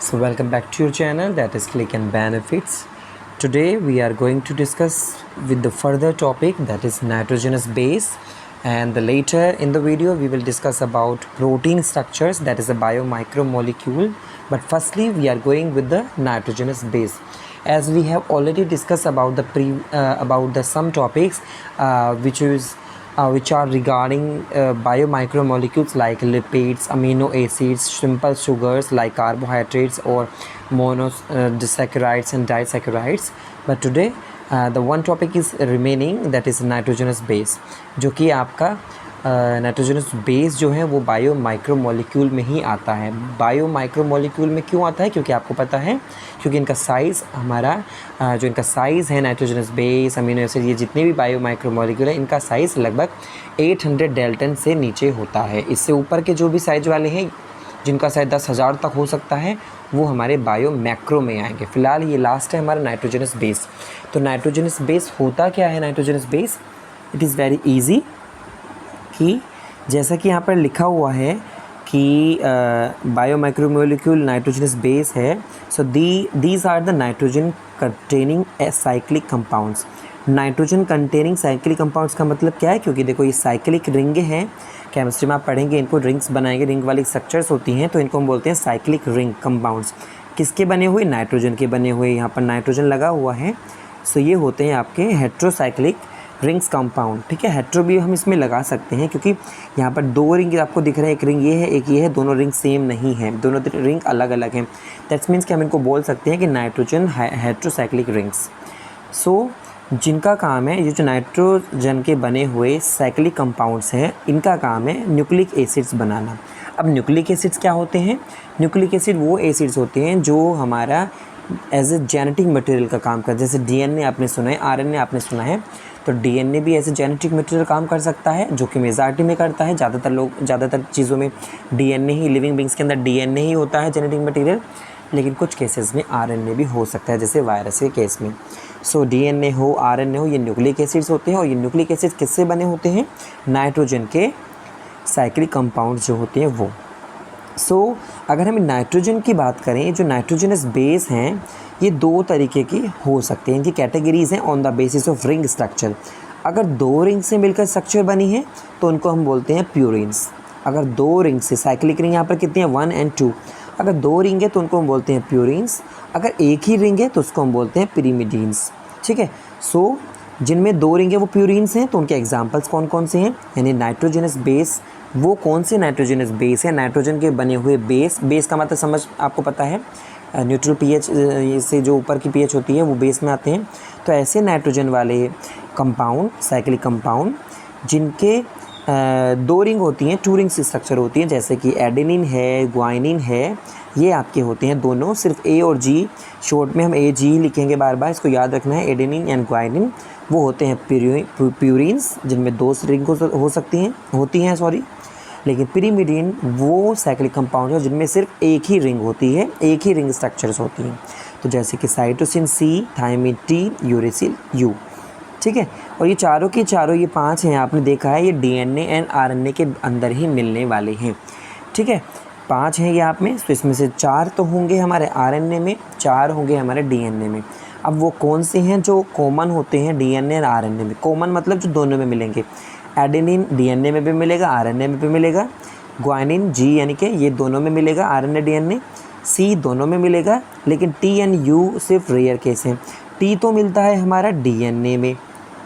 So welcome back to your channel, that is Click and Benefits. Today we are going to discuss with the further topic, that is nitrogenous base, and later in the video we will discuss about protein structures, that is a biomicromolecule. But firstly we are going with the nitrogenous base. As we have already discussed about the some topics which are regarding biomicromolecules like lipids, amino acids, simple sugars like carbohydrates or monosaccharides and disaccharides. But today the one topic is remaining, that is nitrogenous base, जो कि आपका nitrogenous base जो है वो bio micromolecule में ही आता है। Bio micromolecule में क्यों आता है? क्योंकि आपको पता है, क्योंकि इनका साइज़ हमारा जो इनका साइज़ है नाइट्रोजनस बेस, अमीनो एसिड, ये जितने भी बायो माइक्रोमोलिक्यूल है इनका साइज़ लगभग 800 डेल्टन से नीचे होता है। इससे ऊपर के जो भी साइज वाले हैं जिनका शायद 10,000 तक हो सकता है वो हमारे बायो मैक्रो में आएंगे। फ़िलहाल ये लास्ट है हमारा नाइट्रोजनस बेस। तो नाइट्रोजनस बेस होता क्या है? Nitrogenous base it is very easy कि जैसा कि यहाँ पर लिखा हुआ है कि बायो माइक्रोमोलिक्यूल नाइट्रोजनस बेस है। So these are the nitrogen containing cyclic compounds. Nitrogen containing cyclic compounds का मतलब क्या है? क्योंकि देखो ये साइक्लिक रिंग हैं, केमिस्ट्री में आप पढ़ेंगे, इनको रिंग्स बनाएंगे, रिंग वाली स्ट्रक्चर्स होती हैं, तो इनको हम बोलते हैं साइक्लिक रिंग कंपाउंड्स। किसके बने हुए? नाइट्रोजन के बने हुए। यहाँ पर नाइट्रोजन लगा हुआ है, सो ये होते हैं आपके हेट्रोसाइक्लिक रिंग्स कंपाउंड। ठीक है, हेट्रो भी हम इसमें लगा सकते हैं क्योंकि यहाँ पर दो रिंग आपको दिख रहे हैं, एक रिंग ये है, एक ये है, दोनों रिंग सेम नहीं है, दोनों रिंग अलग अलग हैं। दैट्स मीन्स कि हम इनको बोल सकते हैं कि नाइट्रोजन हेट्रोसाइक्लिक रिंग्स। सो जिनका काम है, ये जो नाइट्रोजन के बने हुए साइक्लिक कंपाउंड्स हैं, इनका काम है न्यूक्लिक एसिड्स बनाना। अब न्यूक्लिक एसिड्स क्या होते हैं? न्यूक्लिक एसिड वो एसिड्स होते हैं जो हमारा एज ए जेनेटिक मटेरियल का काम करते हैं। जैसे डीएनए आपने सुना है, आरएनए आपने सुना है, तो डीएनए भी ऐसे जेनेटिक मटेरियल काम कर सकता है, जो कि मेजॉरिटी में करता है। ज़्यादातर चीज़ों में डीएनए ही, लिविंग बींग्स के अंदर डीएनए ही होता है जेनेटिक मटेरियल, लेकिन कुछ केसेस में आरएनए भी हो सकता है, जैसे वायरस के केस में। सो डीएनए हो, आरएनए हो, ये न्यूक्लिक एसिड्स होते हैं। और ये न्यूक्लिक एसिड्स किससे बने होते हैं? नाइट्रोजन के साइक्लिक कंपाउंड्स जो होते हैं वो। सो अगर हम नाइट्रोजन की बात करें, जो नाइट्रोजनस बेस हैं ये दो तरीके की हो सकते हैं। इनकी कैटेगरीज़ हैं on the basis of ring structure. अगर दो रिंग से मिलकर स्ट्रक्चर बनी है तो उनको हम बोलते हैं प्यूरिन्स। अगर दो रिंग से, साइक्लिक रिंग यहाँ पर कितनी है? 1 और 2। अगर दो रिंग है तो उनको हम बोलते हैं प्यूरिन्स। अगर एक ही रिंग है तो उसको हम बोलते हैं पिरिमिडीन्स। ठीक है, सो जिनमें दो रिंग है वो प्यूरिन्स हैं। तो उनके एग्जाम्पल्स कौन कौन से हैं? यानी नाइट्रोजनस बेस, वो कौन से नाइट्रोजनस बेस है? नाइट्रोजन के बने हुए बेस। बेस का मतलब समझ आपको पता है, न्यूट्रल पीएच से जो ऊपर की पीएच होती है वो बेस में आते हैं। तो ऐसे नाइट्रोजन वाले कंपाउंड, साइक्लिक कंपाउंड, जिनके दो रिंग होती हैं, 2 रिंग्स स्ट्रक्चर होती हैं, जैसे कि एडेनिन है, ग्वाइनिन है, ये आपके होते हैं दोनों। सिर्फ ए और जी, शॉर्ट में हम ए जी ही लिखेंगे बार बार, इसको याद रखना है। एडेनिन एंड ग्वाइनिन वो होते हैं प्यूरिन्स, जिनमें 2 रिंग होती हैं। लेकिन पिरिमिडीन वो साइक्लिक कंपाउंड है जिनमें सिर्फ एक ही रिंग होती है, एक ही रिंग स्ट्रक्चर्स होती हैं। तो जैसे कि cytosine C, thymine T, uracil U. ठीक है, और ये चारों के चारों, ये 5 हैं, आपने देखा है, ये डीएनए एंड आरएनए के अंदर ही मिलने वाले हैं। ठीक है, 5 हैं ये आप में, तो इसमें से 4 तो होंगे हमारे आरएनए में, 4 होंगे हमारे डीएनए में। अब वो कौन से हैं जो कॉमन होते हैं डीएनए और आरएनए में? कॉमन मतलब जो दोनों में मिलेंगे। एडेनिन डीएनए में भी मिलेगा, आरएनए में भी मिलेगा। ग्वाइनिन जी यानी कि ये दोनों में मिलेगा, आरएनए डीएनए। सी दोनों में मिलेगा, लेकिन टी एंड यू सिर्फ रेयर केस हैं। टी तो मिलता है हमारा डीएनए में,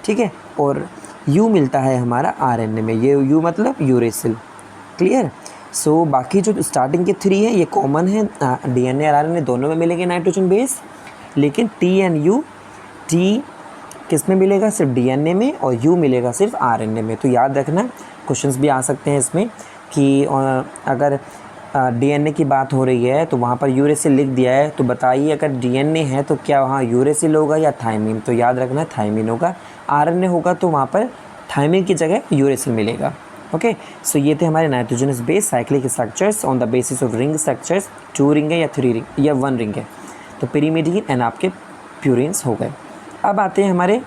ठीक है, और यू मिलता है हमारा आरएनए में। ये यू मतलब यूरेसिल। क्लियर? सो बाकी जो स्टार्टिंग के 3 हैं ये कॉमन है, डीएनए और आरएनए दोनों में मिलेंगे नाइट्रोजन बेस, लेकिन टी एंड यू, टी किस में मिलेगा? सिर्फ डीएनए में, और यू मिलेगा सिर्फ आरएनए में। तो याद रखना, क्वेश्चंस भी आ सकते हैं इसमें कि अगर डीएनए की बात हो रही है तो वहाँ पर यूरेसिल लिख दिया है, तो बताइए अगर डीएनए है तो क्या वहाँ यूरेसिल होगा या थायमिन? तो याद रखना थायमिन होगा। आरएनए होगा तो वहाँ पर थायमिन की जगह यूरेसिल मिलेगा। ओके, सो ये थे हमारे nitrogenous base cyclic structures on the basis of ring structures. 2 ring है या 3 रिंग या 1 रिंग है, तो पिरिमिडीन एंड आपके प्यूरिन्स हो गए। अब आते हैं हमारे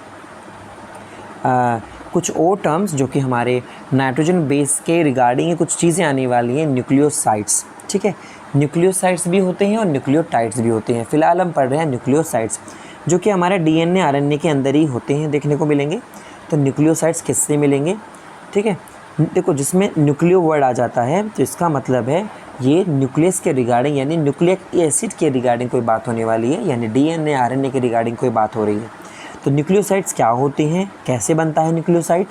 कुछ और टर्म्स जो कि हमारे नाइट्रोजन बेस के रिगार्डिंग कुछ चीज़ें आने वाली हैं, न्यूक्लियोसाइड्स। ठीक है। न्यूक्लियोसाइड्स भी होते हैं और न्यूक्लियोटाइड्स भी होते हैं। फिलहाल हम पढ़ रहे हैं न्यूक्लियोसाइड्स, जो कि हमारे डीएनए आरएनए के अंदर ही होते हैं, देखने को मिलेंगे। तो न्यूक्लियोसाइड्स किससे मिलेंगे, ठीक है। देखो, जिसमें न्यूक्लियो वर्ड आ जाता है तो इसका मतलब है ये न्यूक्लियस के रिगार्डिंग यानी न्यूक्लिक एसिड के रिगार्डिंग कोई बात होने वाली है, यानी डीएनए आरएनए के रिगार्डिंग कोई बात हो रही है। तो न्यूक्लियोसाइड्स क्या होते हैं, कैसे बनता है न्यूक्लियोसाइड,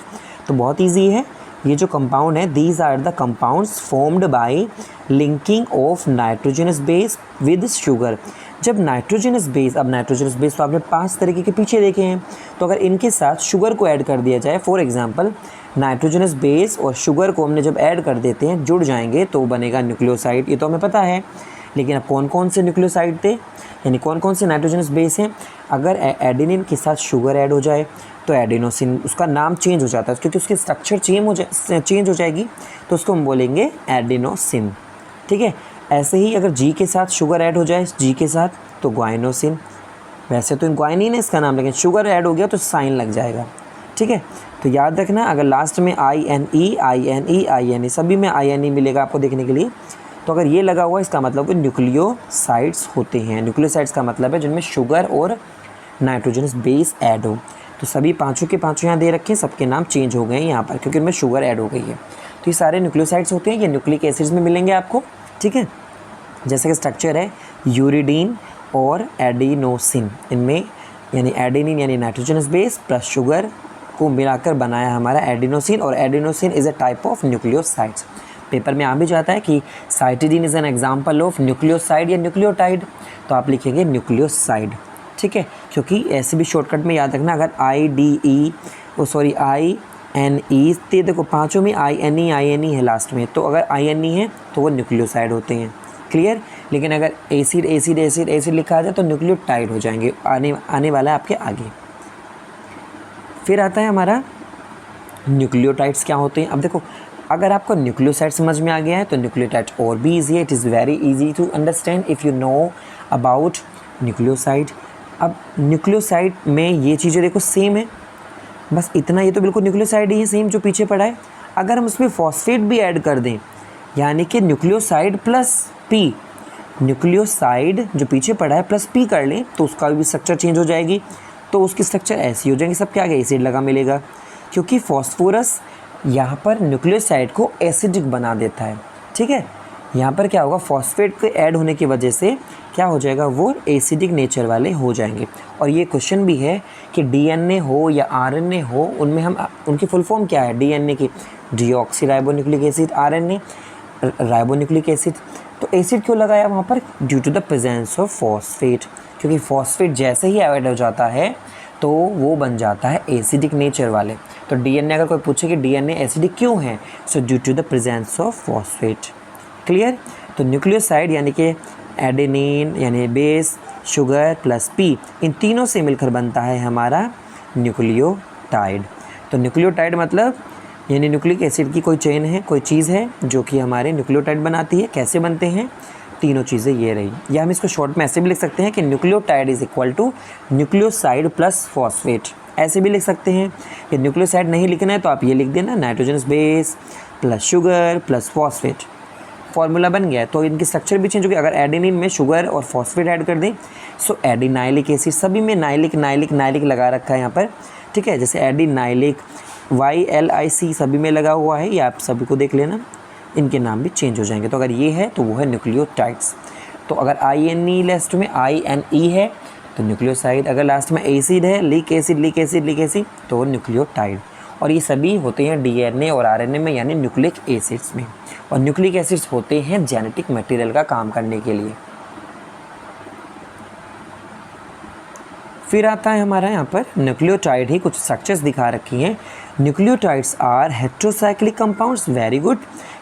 तो बहुत ईजी है। ये जो कंपाउंड है, these are the compounds formed by linking of nitrogenous base with sugar. जब नाइट्रोजनस बेस, अब नाइट्रोजनस बेस तो आपने 5 तरीके के पीछे देखे हैं, तो अगर इनके साथ शुगर को ऐड कर दिया जाए, फॉर एग्जांपल नाइट्रोजनस बेस और शुगर को हमने जब ऐड कर देते हैं, जुड़ जाएंगे तो बनेगा न्यूक्लियोसाइड। ये तो हमें पता है, लेकिन अब कौन कौन से न्यूक्लियोसाइड थे, यानी कौन कौन से नाइट्रोजनस बेस हैं। अगर एडेनिन के साथ शुगर ऐड हो जाए तो एडेनोसिन, उसका नाम चेंज हो जाता है क्योंकि उसकी स्ट्रक्चर चेंज हो जाएगी, तो उसको हम बोलेंगे एडेनोसिन, ठीक है। ऐसे ही अगर जी के साथ शुगर ऐड हो जाए, जी के साथ, तो ग्वाइनोसिन। वैसे तो ग्वाइनिन है इसका नाम, लेकिन शुगर ऐड हो गया तो साइन लग जाएगा, ठीक है। तो याद रखना, अगर लास्ट में INE सभी में INE मिलेगा आपको देखने के लिए, तो अगर ये लगा हुआ इसका मतलब न्यूक्लियोसाइड्स होते हैं। न्यूक्लियोसाइड्स का मतलब है जिनमें शुगर और नाइट्रोजनस बेस ऐड हो। तो सभी पाँचों के पाँचों यहाँ दे रखे हैं, सबके नाम चेंज हो गए हैं यहाँ पर क्योंकि उनमें शुगर ऐड हो गई है। तो ये सारे न्यूक्लियोसाइड्स होते हैं, ये न्यूक्लिक एसिड्स में मिलेंगे आपको, ठीक है। जैसे कि स्ट्रक्चर है यूरिडीन और एडिनोसिन, इनमें यानी एडेनिन यानी नाइट्रोजनस बेस प्लस शुगर को मिलाकर बनाया हमारा एडिनोसिन, और adenosine is a type of nucleosides. Paper में आ भी जाता है कि cytidine is an example of nucleoside या न्यूक्लियोटाइड, तो आप लिखेंगे न्यूक्लियोसाइड, ठीक है। क्योंकि ऐसे भी शॉर्टकट में याद रखना, अगर INE ते देखो पाँचों में INE है लास्ट में, तो अगर INE है तो वो न्यूक्लियोसाइड होते हैं, क्लियर। लेकिन अगर एसिड लिखा आ जाए तो न्यूक्लियोटाइड हो जाएंगे, आने वाला है आपके आगे। फिर आता है हमारा न्यूक्लियोटाइड्स क्या होते हैं। अब देखो, अगर आपको न्यूक्लियोसाइड समझ में आ गया है तो न्यूक्लियोटाइड और भी ईजी है। It is very easy to understand if you know about nucleoside. अब न्यूक्लियोसाइड में ये चीज़ें देखो सेम है, बस इतना, ये तो बिल्कुल न्यूक्लियोसाइड ही है सेम जो पीछे पड़ा है। अगर हम उसमें फॉस्फेट भी ऐड कर दें, यानी कि न्यूक्लियोसाइड प्लस पी, न्यूक्लियोसाइड जो पीछे पड़ा है प्लस पी कर लें, तो उसका भी स्ट्रक्चर चेंज हो जाएगी। तो उसकी स्ट्रक्चर ऐसी हो जाएगी, सब क्या आगे एसिड लगा मिलेगा, क्योंकि फॉस्फोरस यहाँ पर न्यूक्लियोसाइड को एसिडिक बना देता है, ठीक है। यहाँ पर क्या होगा, फॉस्फेट के ऐड होने की वजह से क्या हो जाएगा, वो एसिडिक नेचर वाले हो जाएंगे। और ये क्वेश्चन भी है कि डीएनए हो या आरएनए हो, उनमें हम उनकी फुल फॉर्म क्या है, डीएनए की deoxyribonucleic acid, RNA ribonucleic acid. तो एसिड क्यों लगाया वहाँ पर, due to the presence of phosphate, क्योंकि फॉस्फेट जैसे ही ऐड हो जाता है तो वो बन जाता है एसिडिक नेचर वाले। तो डीएनए अगर कोई पूछे कि डीएनए एसिडिक क्यों है, so due to the presence of phosphate, clear. तो न्यूक्लियोसाइड यानी कि एडेनिन यानी बेस, शुगर प्लस पी, इन तीनों से मिलकर बनता है हमारा न्यूक्लियोटाइड। तो न्यूक्लियोटाइड मतलब यानी न्यूक्लिक एसिड की कोई चेन है, कोई चीज़ है जो कि हमारे न्यूक्लियोटाइड बनाती है। कैसे बनते हैं, तीनों चीज़ें ये रही। या हम इसको शॉर्ट में ऐसे भी लिख सकते हैं कि nucleotide is equal to nucleoside plus phosphate, ऐसे भी लिख सकते हैं। ये न्यूक्लियोसाइड नहीं लिखना है तो आप ये लिख देना, nitrogenous base plus sugar plus phosphate, formula बन गया है। तो इनकी स्ट्रक्चर भी चेंज हो गया। अगर एडेनिन में शुगर और फॉस्फेट ऐड कर दें, सो एडिनाइलिक एसिड, सभी में नाइलिक लगा रखा है यहाँ पर, ठीक है। जैसे एडिनाइलिक YLIC सभी में लगा हुआ है, ये आप सभी को देख लेना, इनके नाम भी चेंज हो जाएंगे। तो अगर ये है तो वो है न्यूक्लियोटाइड्स। तो अगर INE लास्ट में INE है तो न्यूक्लियोसाइड, अगर लास्ट में एसिड है, लिक एसिड तो न्यूक्लियोटाइड। और ये सभी होते हैं DNA और RNA में यानी न्यूक्लिक एसिड्स में। और न्यूक्लिक एसिड्स होते हैं जेनेटिक मटेरियल का काम करने के लिए। फिर आता है हमारा यहाँ पर न्यूक्लियोटाइड ही कुछ स्ट्रक्चर्स दिखा रखी हैं। Nucleotides are heterocyclic compounds, very good.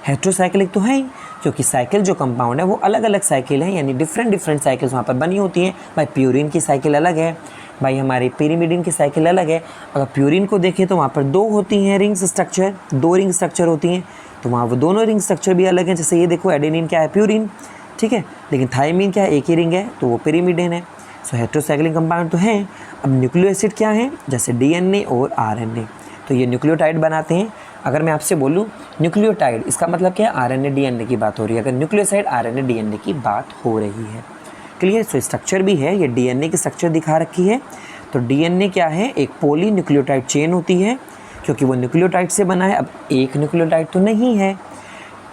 Heterocyclic तो है ही, क्योंकि साइकिल जो कंपाउंड है वो अलग अलग साइकिल है, यानी डिफरेंट साइकिल्स वहाँ पर बनी होती हैं। भाई प्यूरिन की साइकिल अलग है, भाई हमारी पिरिमिडिन की साइकिल अलग है। अगर प्यूरिन को देखें तो वहाँ पर 2 होती हैं रिंग्स स्ट्रक्चर, 2 रिंग स्ट्रक्चर होती हैं, तो वहाँ वो दोनों रिंग स्ट्रक्चर भी अलग हैं। जैसे ये देखो, एडेनिन क्या है, प्यूरिन, ठीक है। लेकिन थायमिन क्या है, एक ही रिंग है, तो वो पिरिमिडिन है। सो हेट्रोसाइक्लिक कंपाउंड तो हैं। अब न्यूक्लियो एसिड क्या है, जैसे DNA और RNA, तो ये न्यूक्लियोटाइड बनाते हैं। अगर मैं आपसे बोलूँ न्यूक्लियोटाइड, इसका मतलब क्या है, आरएनए डीएनए की बात हो रही है। अगर न्यूक्लियोसाइड आरएनए डीएनए की बात हो रही है। क्लियर। सो स्ट्रक्चर भी है, ये डीएनए की स्ट्रक्चर दिखा रखी है। तो डीएनए क्या है, एक पॉली न्यूक्लियोटाइड चेन होती है, क्योंकि वो न्यूक्लियोटाइड से बना है। अब एक न्यूक्लियोटाइड तो नहीं है,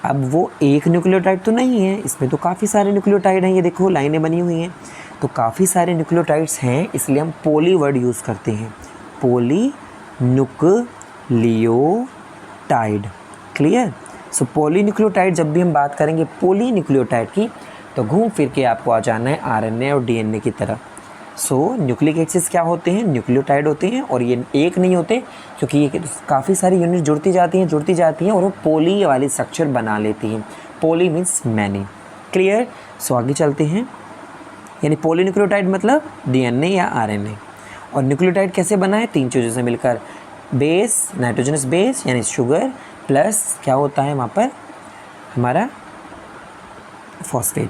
अब वो एक न्यूक्लियोटाइड तो नहीं है, इसमें तो काफ़ी सारे न्यूक्लियोटाइड हैं। ये देखो लाइनें बनी हुई हैं, तो काफ़ी सारे न्यूक्लियोटाइड्स हैं, इसलिए हम पॉली वर्ड यूज़ करते हैं, पॉली न्यूक्लियोटाइड। क्लियर। सो पॉली न्यूक्लियोटाइड जब भी हम बात करेंगे पॉली न्यूक्लियोटाइड की, तो घूम फिर के आपको आ जाना है आरएनए और डीएनए की तरह। सो न्यूक्लिक एसिड्स क्या होते हैं, न्यूक्लियोटाइड होते हैं, और ये एक नहीं होते, क्योंकि ये काफ़ी सारी यूनिट जुड़ती जाती हैं और वो पॉली वाली स्ट्रक्चर बना लेती हैं। Poly means many. क्लियर। सो आगे चलते हैं। यानी पॉली न्यूक्लियोटाइड मतलब डीएनए या आरएनए। और न्यूक्लियोटाइड कैसे बना है, 3 चीज़ों से मिलकर, बेस, नाइट्रोजनस बेस यानी शुगर, प्लस क्या होता है वहाँ पर हमारा फॉस्फेट।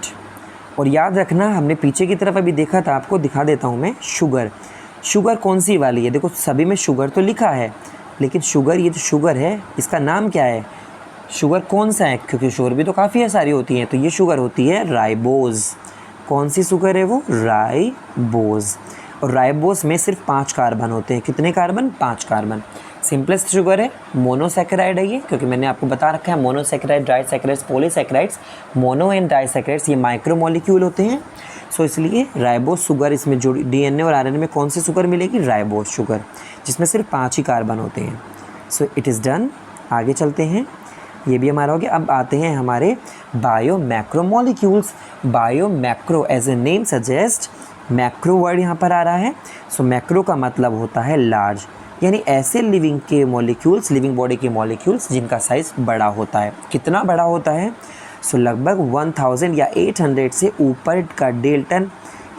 और याद रखना, हमने पीछे की तरफ अभी देखा था, आपको दिखा देता हूँ मैं। शुगर, शुगर कौन सी वाली है, देखो सभी में शुगर तो लिखा है, लेकिन शुगर, ये जो शुगर है इसका नाम क्या है, शुगर कौन सा है, क्योंकि शुगर भी तो काफ़ी सारी होती हैं। तो ये शुगर होती है राइबोज। कौन सी शुगर है वो, राइबोज। और राइबोज में सिर्फ 5 कार्बन होते हैं। कितने कार्बन, 5 कार्बन। सिंपलेस्ट शुगर है, मोनोसैकेराइड है ये, क्योंकि मैंने आपको बता रखा है monosaccharide, disaccharides, polysaccharides. Mono and disaccharides ये माइक्रोमोलिक्यूल होते हैं। सो इसलिए राइबोज शुगर, इसमें जो डीएनए और आरएनए में कौन सी शुगर मिलेगी, राइबोज शुगर, जिसमें सिर्फ 5 ही कार्बन होते हैं। So it is done. आगे चलते हैं, ये भी हमारा हो गया। अब आते हैं हमारे bio macromolecules. Bio macro as a name suggest, macro word यहाँ पर आ रहा है। सो मैक्रो का मतलब होता है लार्ज, यानी ऐसे लिविंग के मॉलिक्यूल्स, लिविंग बॉडी के मॉलिक्यूल्स जिनका साइज़ बड़ा होता है। कितना बड़ा होता है, सो लगभग 1000 या 800 से ऊपर का डेल्टन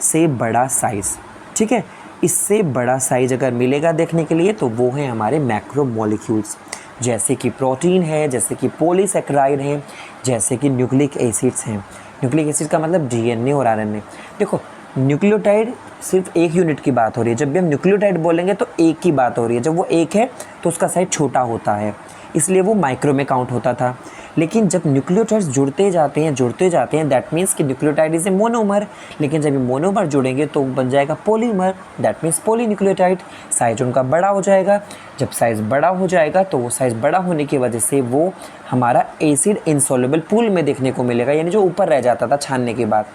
से बड़ा साइज़। ठीक है, इससे बड़ा साइज अगर मिलेगा देखने के लिए तो वो हैं हमारे मैक्रो मॉलिक्यूल्स, जैसे कि प्रोटीन है, जैसे कि पॉलीसैकेराइड हैं, जैसे कि न्यूक्लिक एसिड्स हैं। न्यूक्लिक एसिड का मतलब डीएनए और आरएनए। देखो न्यूक्लियोटाइड सिर्फ एक यूनिट की बात हो रही है, जब भी हम न्यूक्लियोटाइड बोलेंगे तो एक की बात हो रही है। जब वो एक है तो उसका साइज छोटा होता है, इसलिए वो माइक्रो में काउंट होता था। लेकिन जब न्यूक्लियोटाइड्स जुड़ते जाते हैं दैट मीन्स कि न्यूक्लियोटाइड इज ए मोनोमर। लेकिन जब ये मोनोमर जुड़ेंगे तो बन जाएगा polymer, that means polynucleotide. Size उनका बड़ा हो जाएगा। जब साइज़ बड़ा हो जाएगा तो वो साइज़ बड़ा होने की वजह से वो हमारा एसिड इनसॉल्युबल पूल में देखने को मिलेगा, यानी जो ऊपर रह जाता था छानने के बाद।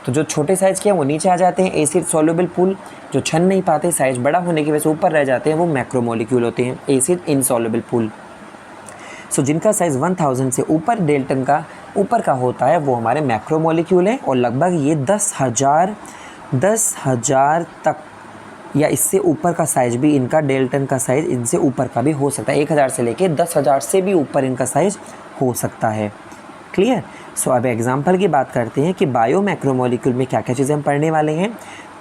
तो जो छोटे साइज़ के हैं वो नीचे आ जाते हैं, एसिड सॉल्युबल पूल। जो छन नहीं पाते, साइज़ बड़ा होने की वजह से ऊपर रह जाते हैं, वो मैक्रोमोलिक्यूल होते हैं, एसिड इनसॉल्युबल पूल। सो जिनका साइज़ 1000 से ऊपर डेल्टन का ऊपर का होता है वो हमारे मैक्रोमोलिक्यूल हैं। और लगभग ये 10,000 तक या इससे ऊपर का साइज़ भी इनका, डेल्टन का साइज़ इनसे ऊपर का भी हो सकता है। 1000 से लेके 10,000 से भी ऊपर इनका साइज़ हो सकता है। क्लियर। सो अब एग्जाम्पल की बात करते हैं कि बायो मैक्रोमोलिक्यूल में क्या क्या चीज़ें हम पढ़ने वाले हैं।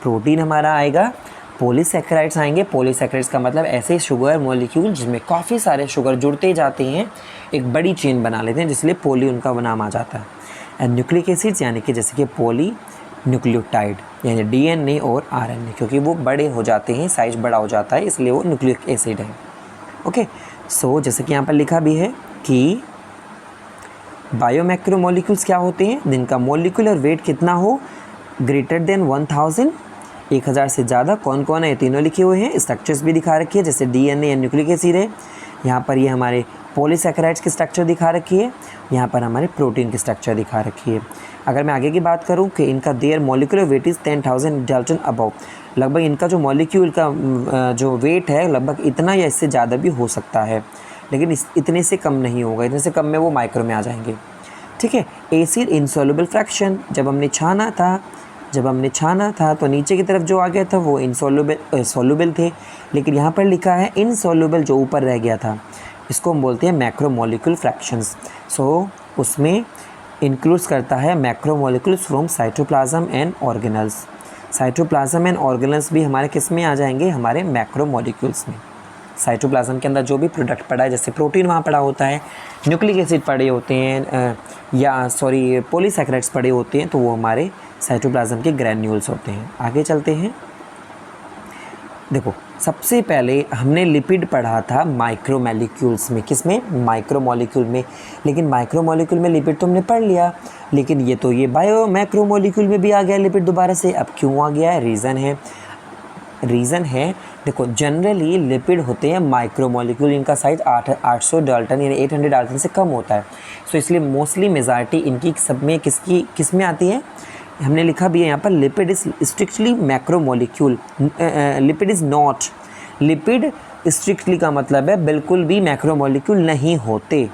प्रोटीन हमारा आएगा, पॉलीसैकेराइड्स आएंगे। पॉलीसैकेराइड्स का मतलब ऐसे शुगर मॉलिक्यूल जिसमें काफ़ी सारे शुगर जुड़ते जाते हैं, एक बड़ी चेन बना लेते हैं, जिसलिए पॉली उनका नाम आ जाता है। एंड न्यूक्लिक एसिड्स यानी कि जैसे कि पॉली न्यूक्लियोटाइड यानी डीएनए और आरएनए, क्योंकि वो बड़े हो जाते हैं, साइज बड़ा हो जाता है, इसलिए वो न्यूक्लिक एसिड है। ओके। सो जैसे कि यहाँ पर लिखा भी है कि बायोमैक्रोमोलिक्यूल्स क्या होते हैं, जिनका मोलिकुलर वेट कितना हो, ग्रेटर देन 1000, 1000 से ज़्यादा। कौन कौन है, तीनों लिखे हुए हैं। स्ट्रक्चर्स भी दिखा रखी है, जैसे डीएनए या न्यूक्लिक एसिड है। यहाँ पर ये हमारे पॉलीसैकेराइड्स की स्ट्रक्चर दिखा रखी है, यहाँ पर हमारे प्रोटीन की स्ट्रक्चर दिखा रखी है। अगर मैं आगे की बात करूँ कि इनका their molecular weight is 10,000 dalton above, लगभग इनका जो मॉलिक्यूल का जो वेट है लगभग इतना या इससे ज़्यादा भी हो सकता है, लेकिन इतने से कम नहीं होगा। इतने से कम में वो माइक्रो में आ जाएंगे। ठीक है। एसिड इनसॉल्युबल फ्रैक्शन, जब हमने छाना था तो नीचे की तरफ जो आ गया था वो सॉल्युबल थे, लेकिन यहाँ पर लिखा है इनसॉल्युबल, जो ऊपर रह गया था इसको हम बोलते हैं मैक्रोमोलिक्यूल फ्रैक्शंस। सो उसमें इंक्लूड्स करता है macromolecules from cytoplasm and organelles. Cytoplasm and organelles भी हमारे किस में आ जाएंगे, हमारे मैक्रोमोलिक्यूल्स में। साइटोप्लाज्म के अंदर जो भी प्रोडक्ट पड़ा है, जैसे प्रोटीन वहाँ पड़ा होता है, न्यूक्लिक एसिड पड़े होते हैं पॉलीसैकेराइड्स पड़े होते हैं, तो वो हमारे साइटोप्लाज्म के ग्रैन्यूल्स होते हैं। आगे चलते हैं। देखो सबसे पहले हमने लिपिड पढ़ा था माइक्रोमोलिक्यूल्स में, किस में? माइक्रोमोलिक्यूल में। लेकिन माइक्रोमोलिक्यूल में लिपिड तो हमने पढ़ लिया, लेकिन ये बायो मैक्रोमोलिक्यूल में भी आ गया लिपिड दोबारा से। अब क्यों आ गया है? रीज़न है देखो, जनरली लिपिड होते हैं माइक्रोमोलिक्यूल, इनका साइज 800 डाल्टन यानी 800 डाल्टन से कम होता है। सो इसलिए मोस्टली मेजॉरिटी इनकी सब में किस में आती है? हमने लिखा भी है यहाँ पर, lipid is strictly macromolecule, lipid is not. Lipid strictly का मतलब है बिल्कुल भी मैक्रोमोलिक्यूल नहीं होते।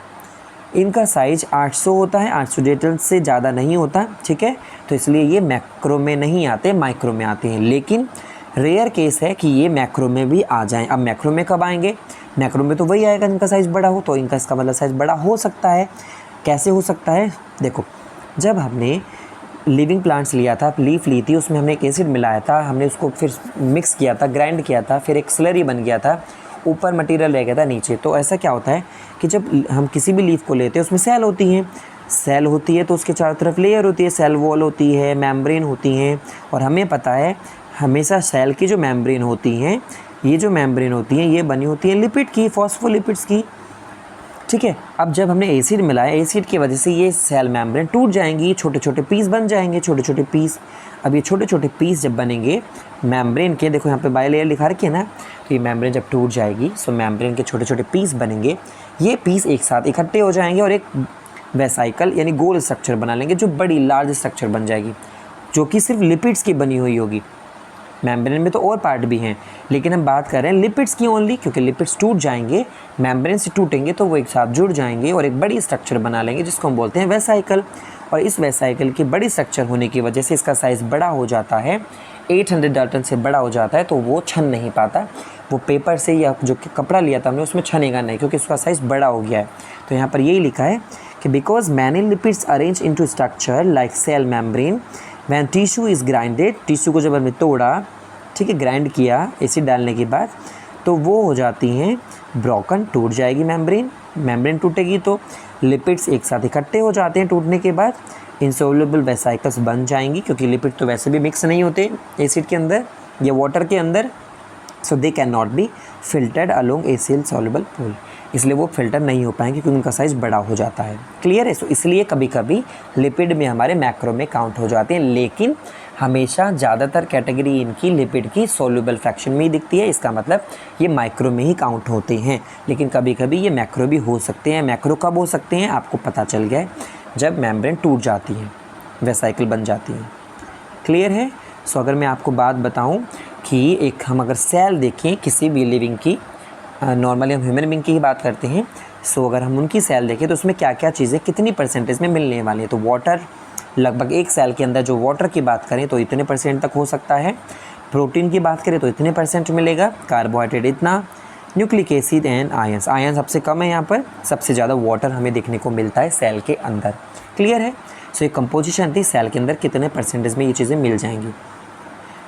इनका साइज 800 होता है, 800 डाल्टन से ज़्यादा नहीं होता, ठीक है। तो इसलिए ये मैक्रो में नहीं आते, माइक्रो में आते हैं। लेकिन रेयर केस है कि ये मैक्रो में भी आ जाएं। अब मैक्रो में कब आएंगे? मैक्रो में तो वही आएगा जिनका साइज़ बड़ा हो, तो इनका इसका मतलब साइज़ बड़ा हो सकता है। कैसे हो सकता है? देखो, जब हमने लिविंग प्लांट्स लिया था, लीफ ली थी, उसमें हमने एक एसिड मिलाया था, हमने उसको फिर मिक्स किया था, ग्राइंड किया था, फिर एक स्लरी बन गया था, ऊपर मटेरियल रह गया था नीचे। तो ऐसा क्या होता है कि जब हम किसी भी लीफ को लेते हैं उसमें सेल होती है, तो उसके चारों तरफ लेयर होती है, सेल वॉल होती है, मेम्ब्रेन होती हैं। और हमें पता है हमेशा सेल की जो मेम्ब्रेन होती हैं, ये बनी होती हैं लिपिड की, फॉस्फोलिपिड्स की, ठीक है। अब जब हमने एसिड मिलाया, एसिड की वजह से ये सेल मेम्ब्रेन टूट जाएंगी, छोटे छोटे पीस बन जाएंगे, छोटे छोटे पीस। अब ये छोटे छोटे पीस जब बनेंगे मेम्ब्रेन के, देखो यहाँ पे बाय लेयर लिखा रखी है ना, तो ये मेम्ब्रेन जब टूट जाएगी, सो मेम्ब्रेन के छोटे छोटे पीस बनेंगे। ये पीस एक साथ इकट्ठे हो जाएंगे और एक वेसाइकल यानी गोल स्ट्रक्चर बना लेंगे, जो बड़ी लार्ज स्ट्रक्चर बन जाएगी, जो कि सिर्फ लिपिड्स की बनी हुई होगी। मेम्ब्रेन में तो और पार्ट भी हैं, लेकिन हम बात कर रहे हैं लिपिड्स की ओनली, क्योंकि लिपिड्स टूट जाएंगे, मेम्ब्रेन से टूटेंगे तो वो एक साथ जुड़ जाएंगे और एक बड़ी स्ट्रक्चर बना लेंगे, जिसको हम बोलते हैं वेसाइकल। और इस वेसाइकल की बड़ी स्ट्रक्चर होने की वजह से इसका साइज़ बड़ा हो जाता है, 800 डाल्टन से बड़ा हो जाता है, तो वो छन नहीं पाता। वो पेपर से या जो कपड़ा लिया था हमने उसमें छनेगा नहीं, क्योंकि उसका साइज़ बड़ा हो गया है। तो यहाँ पर यही लिखा है कि because many lipids arrange into structure like cell membrane when tissue is grinded, tissue को जब हमने तोड़ा, ठीक है, ग्राइंड किया एसिड डालने के बाद, तो वो हो जाती हैं ब्रोकन, टूट जाएगी मेम्ब्रेन टूटेगी तो लिपिड्स एक साथ इकट्ठे हो जाते हैं। टूटने के बाद इंसोल्युबल वेसाइकल्स बन जाएंगी, क्योंकि लिपिड तो वैसे भी मिक्स नहीं होते एसिड के अंदर या वाटर के अंदर, so they can not be filtered along acid soluble pool, इसलिए वो फिल्टर नहीं हो पाएंगे क्योंकि उनका साइज़ बड़ा हो जाता है। क्लियर है? सो इसलिए कभी कभी लिपिड में हमारे मैक्रो में काउंट हो जाते हैं, लेकिन हमेशा ज़्यादातर कैटेगरी इनकी लिपिड की सॉल्युबल फ्रैक्शन में ही दिखती है। इसका मतलब ये माइक्रो में ही काउंट होते हैं, लेकिन कभी कभी ये मैक्रो भी हो सकते हैं। मैक्रो कब हो सकते हैं? आपको पता चल गया है, जब मेम्ब्रेन टूट जाती है, वेसाइकल बन जाती है। क्लियर है? सो अगर मैं आपको बात बताऊं कि एक हम अगर सेल देखें किसी भी लिविंग की, नॉर्मली हम ह्यूमन बीइंग की ही बात करते हैं, सो अगर हम उनकी सेल देखें तो उसमें क्या क्या चीज़ें कितनी परसेंटेज में मिलने वाली है, तो वाटर लगभग एक सेल के अंदर जो वाटर की बात करें तो इतने % तक हो सकता है, प्रोटीन की बात करें तो इतने % मिलेगा, कार्बोहाइड्रेट इतना, न्यूक्लिक एसिड एंड आयन सबसे कम है यहाँ पर, सबसे ज़्यादा वाटर हमें देखने को मिलता है सेल के अंदर। क्लियर है? सो ये कंपोजिशन थी सेल के अंदर कितने % में ये चीज़ें मिल जाएंगी।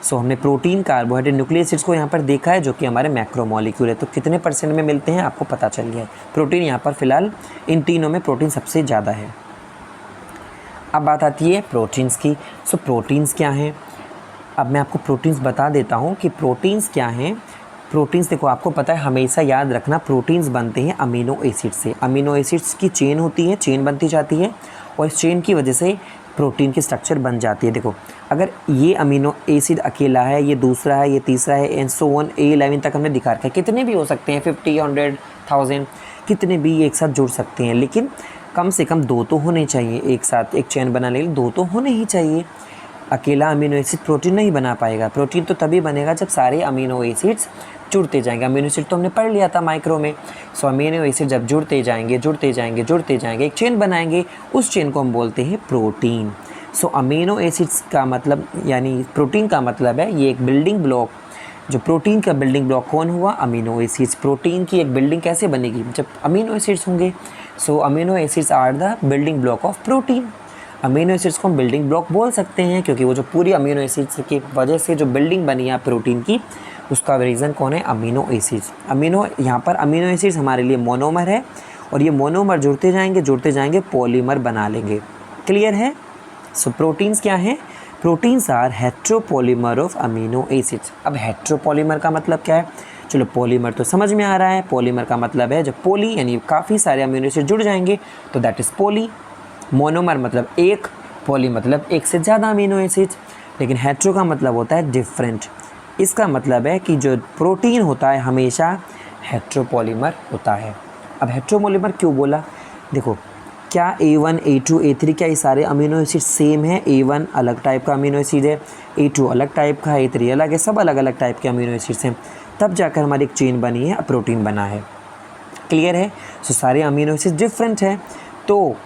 सो हमने प्रोटीन, कार्बोहाइड्रेट, न्यूक्लिक एसिड्स को यहाँ पर देखा है, जो कि हमारे मैक्रोमोलिक्यूल है, तो कितने % में मिलते हैं आपको पता चल गया है। प्रोटीन यहाँ पर फिलहाल इन तीनों में प्रोटीन सबसे ज़्यादा है। अब बात आती है प्रोटीन्स की। सो प्रोटीन्स क्या हैं? अब मैं आपको प्रोटीन्स बता देता हूँ कि प्रोटीन्स क्या हैं। प्रोटीन्स देखो, आपको पता है, हमेशा याद रखना, प्रोटीन्स बनते हैं अमीनो एसिड से। अमीनो एसिड्स की चेन होती है, चेन बनती जाती है, और इस चेन की वजह से प्रोटीन की स्ट्रक्चर बन जाती है। देखो, अगर ये अमीनो एसिड अकेला है, ये दूसरा है, ये तीसरा है, एंड सो ऑन, A11 तक हमने दिखा रखा है, कितने भी हो सकते हैं, 50, 100, 1000, कितने भी एक साथ जुड़ सकते हैं, लेकिन कम से कम 2 तो होने चाहिए एक साथ, एक चेन बनाने के लिए 2 तो होने ही चाहिए। अकेला अमीनो एसिड प्रोटीन नहीं बना पाएगा। प्रोटीन तो तभी बनेगा जब सारे अमीनो एसिड्स जुड़ते जाएंगे। अमीनो एसिड तो हमने पढ़ लिया था माइक्रो में। सो अमीनो एसिड जब जुड़ते जाएंगे एक चेन बनाएंगे, उस चेन को हम बोलते हैं प्रोटीन। सो अमीनो एसिड्स का मतलब यानी प्रोटीन का मतलब है ये एक बिल्डिंग ब्लॉक। जो प्रोटीन का बिल्डिंग ब्लॉक कौन हुआ? Amino acids. प्रोटीन की एक बिल्डिंग कैसे बनेगी? जब अमीनो एसिड्स होंगे। So amino acids are the building block of protein. Amino acids को हम बिल्डिंग ब्लॉक बोल सकते हैं, क्योंकि वो जो पूरी अमीनो एसिड्स की वजह से जो बिल्डिंग बनी है प्रोटीन की, उसका रीज़न कौन है? Amino acids. यहाँ पर अमीनो एसिड्स हमारे लिए मोनोमर है, और ये मोनोमर जुड़ते जाएंगे पॉलीमर बना लेंगे। क्लियर है? सो प्रोटीन्स क्या हैं? Proteins are heteropolymer of amino acids. अब हेट्रोपॉलीमर का मतलब क्या है? चलो पॉलीमर तो समझ में आ रहा है, पॉलीमर का मतलब है जब पोली यानी काफ़ी सारे अमीनो एसिड जुड़ जाएंगे तो दैट इज़ पोली। मोनोमर मतलब एक, पॉली मतलब एक से ज़्यादा अमीनो एसिड्स। लेकिन हेट्रो का मतलब होता है डिफरेंट। इसका मतलब है कि जो प्रोटीन होता है हमेशा हेट्रोपॉलीमर होता है। अब हेट्रोपॉलीमर क्यों बोला? देखो, क्या A1, A2, A3 क्या ये सारे अमीनो एसिड सेम है? A1 अलग टाइप का अमीनो एसिड है, A2 अलग टाइप का है, A3 अलग है, सब अलग अलग टाइप के अमीनो एसिड्स हैं, तब जाकर हमारी एक चेन बनी है, प्रोटीन बना है। क्लियर है? सो सारे अमीनो एसिड डिफरेंट हैं। तो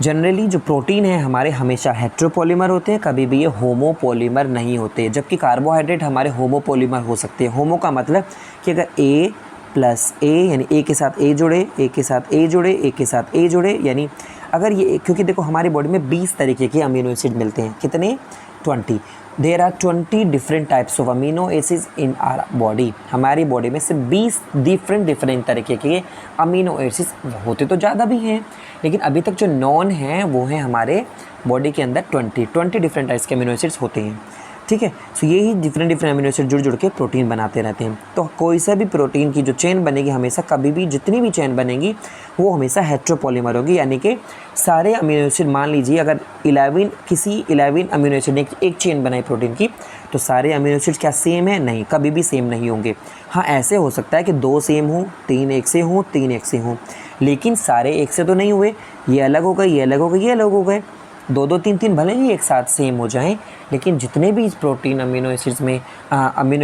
जनरली जो प्रोटीन है हमारे हमेशा हेट्रोपॉलीमर होते हैं, कभी भी ये होमोपॉलीमर नहीं होते। जबकि कार्बोहाइड्रेट हमारे होमोपॉलीमर हो सकते हैं। होमो का मतलब कि अगर A प्लस A यानी A के साथ A जुड़े, A के साथ A जुड़े, A के साथ A जुड़े, यानी अगर ये, क्योंकि देखो हमारी बॉडी में 20 तरीके के अमीनो एसिड मिलते हैं। कितने? 20। There are 20 different types of amino acids in our body. हमारी बॉडी में से 20 डिफरेंट तरीके के अमीनो एसिड्स होते तो ज़्यादा भी हैं, लेकिन अभी तक जो नॉन हैं वो हैं हमारे बॉडी के अंदर 20 डिफरेंट टाइप्स के अमीनो एसिड्स होते हैं। ठीक है, सो यही डिफरेंट अमीनो एसिड जुड़ के प्रोटीन बनाते रहते हैं। तो कोई सा भी प्रोटीन की जो चेन बनेगी हमेशा, कभी भी जितनी भी चेन बनेगी वो हमेशा हेट्रोपॉलीमर होगी। यानी कि सारे अमीनो एसिड, मान लीजिए अगर 11 अमीनो एसिड ने एक चेन बनाई प्रोटीन की, तो सारे अमीनो एसिड क्या सेम है? नहीं, कभी भी सेम नहीं होंगे। हाँ, ऐसे हो सकता है कि 2 सेम हो, 3 एक से हो, 3 एक से हो, लेकिन सारे एक से तो नहीं हुए। ये अलग हो गए, ये अलग हो गए, ये अलग हो गए। 2 3 भले ही एक साथ सेम हो जाएं, लेकिन जितने भी प्रोटीन अमीनो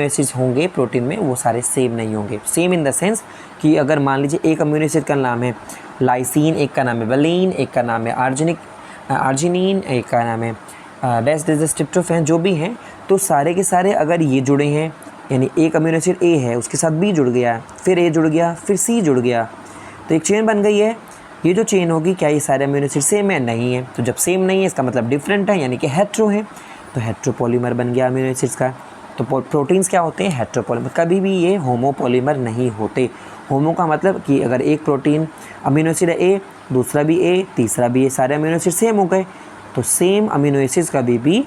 एसिड्स होंगे प्रोटीन में, वो सारे सेम नहीं होंगे। सेम इन द सेंस कि अगर मान लीजिए एक अमीनो एसिड का नाम है लाइसिन, एक का नाम है वैलिन, एक का नाम है आर्जिनिन, एक का नाम है ट्रिप्टोफैन, जो भी हैं, तो सारे के सारे अगर ये जुड़े हैं, यानी एक अमीनो एसिड A है, उसके साथ B जुड़ गया, फिर A जुड़ गया, फिर C जुड़ गया, तो एक चेन बन गई है। ये जो चेन होगी, क्या ये सारे अमीनो एसिड सेम है? नहीं है। तो जब सेम नहीं है इसका मतलब डिफरेंट है, यानी कि हेट्रो है। तो हेट्रोपॉलीमर बन गया अमीनो एसिड्स का। तो प्रोटीन्स क्या होते हैं? हेट्रोपॉलीमर। कभी भी ये होमोपॉलीमर नहीं होते। होमो का मतलब कि अगर एक प्रोटीन अमीनो एसिड है A, दूसरा भी A, तीसरा भी A, सारे अमीनो एसिड सेम हो गए, तो सेम अमीनो एसिड्स कभी भी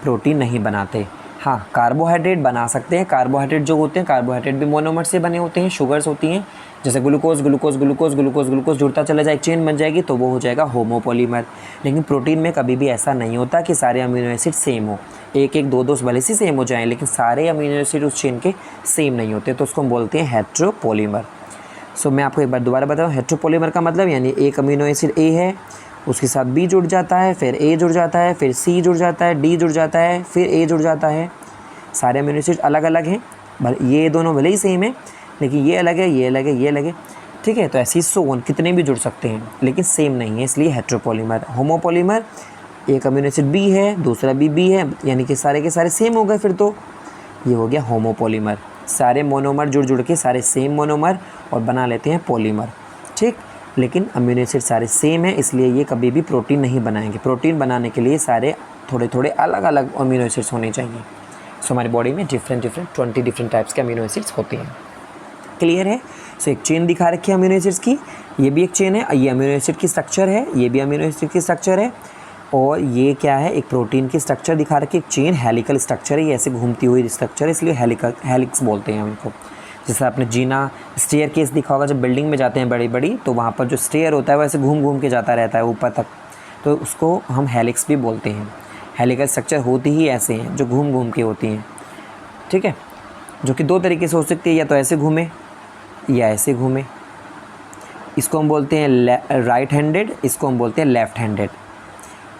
प्रोटीन नहीं बनाते। हाँ, कार्बोहाइड्रेट बना सकते हैं। कार्बोहाइड्रेट जो होते हैं, कार्बोहाइड्रेट भी मोनोमर से बने होते हैं, शुगर्स होती हैं, जैसे ग्लूकोज जुड़ता चला जाए, चेन बन जाएगी, तो वो हो जाएगा होमोपॉलीमर। लेकिन प्रोटीन में कभी भी ऐसा नहीं होता कि सारे अमीनो एसिड सेम हो। एक 2 भले से सेम हो जाएं, लेकिन सारे अमीनो एसिड उस चेन के सेम नहीं होते, तो उसको हम बोलते हैं हेट्रोपॉलीमर। सो मैं आपको एक बार दोबारा बताऊँ, हेट्रोपॉलीमर का मतलब यानी एक अमीनो एसिड A है, उसके साथ B जुड़ जाता है, फिर A जुड़ जाता है, फिर C जुड़ जाता है, D जुड़ जाता है, फिर A जुड़ जाता है। सारे अमीनो एसिड अलग अलग हैं, भले ये दोनों भले ही सेम है, लेकिन ये अलग है, ये अलग है, ये अलग है। ठीक है, तो ऐसे ही सोन कितने भी जुड़ सकते हैं, लेकिन सेम नहीं है, इसलिए हेट्रोपॉलीमर। होमोपॉलीमर, एक अमीनो एसिड B है, दूसरा भी B है, यानी कि सारे के सारे सेम हो गए, फिर तो ये हो गया होमोपॉलीमर। सारे मोनोमर जुड़ के सारे सेम मोनोमर और बना लेते हैं पॉलीमर। ठीक, लेकिन अमीनो एसिड सारे सेम है, इसलिए ये कभी भी प्रोटीन नहीं बनाएंगे। प्रोटीन बनाने के लिए सारे थोड़े अलग अलग अमीनो एसिड्स होने चाहिए। सो हमारी बॉडी में 20 डिफरेंट टाइप्स के अमीनो एसिड्स होते हैं। क्लियर है? सो एक चेन दिखा रखी है अमीनो एसिड्स की, ये भी एक चेन है, ये अमीनो एसिड की स्ट्रक्चर है, ये भी अमीनो एसिड की स्ट्रक्चर है, और ये क्या है? एक प्रोटीन की स्ट्रक्चर दिखा रखी है, एक चेन हेलिकल स्ट्रक्चर है, ये ऐसे घूमती हुई स्ट्रक्चर है, इसलिए हेलिक्स बोलते हैं उनको। जैसे आपने जीना स्टेयर केस दिखा होगा, जब बिल्डिंग में जाते हैं बड़ी बड़ी, तो वहाँ पर जो स्टेयर होता है वो ऐसे घूम के जाता रहता है ऊपर तक, तो उसको हम हेलिक्स भी बोलते हैं। हेलिकल स्ट्रक्चर होती ही ऐसे हैं, जो घूम के होती हैं। ठीक है, जो कि 2 तरीके से हो सकती है, या तो ऐसे घूमे या ऐसे घूमे। इसको हम बोलते हैं राइट हैंडेड, इसको हम बोलते हैं लेफ़्ट हैंडेड।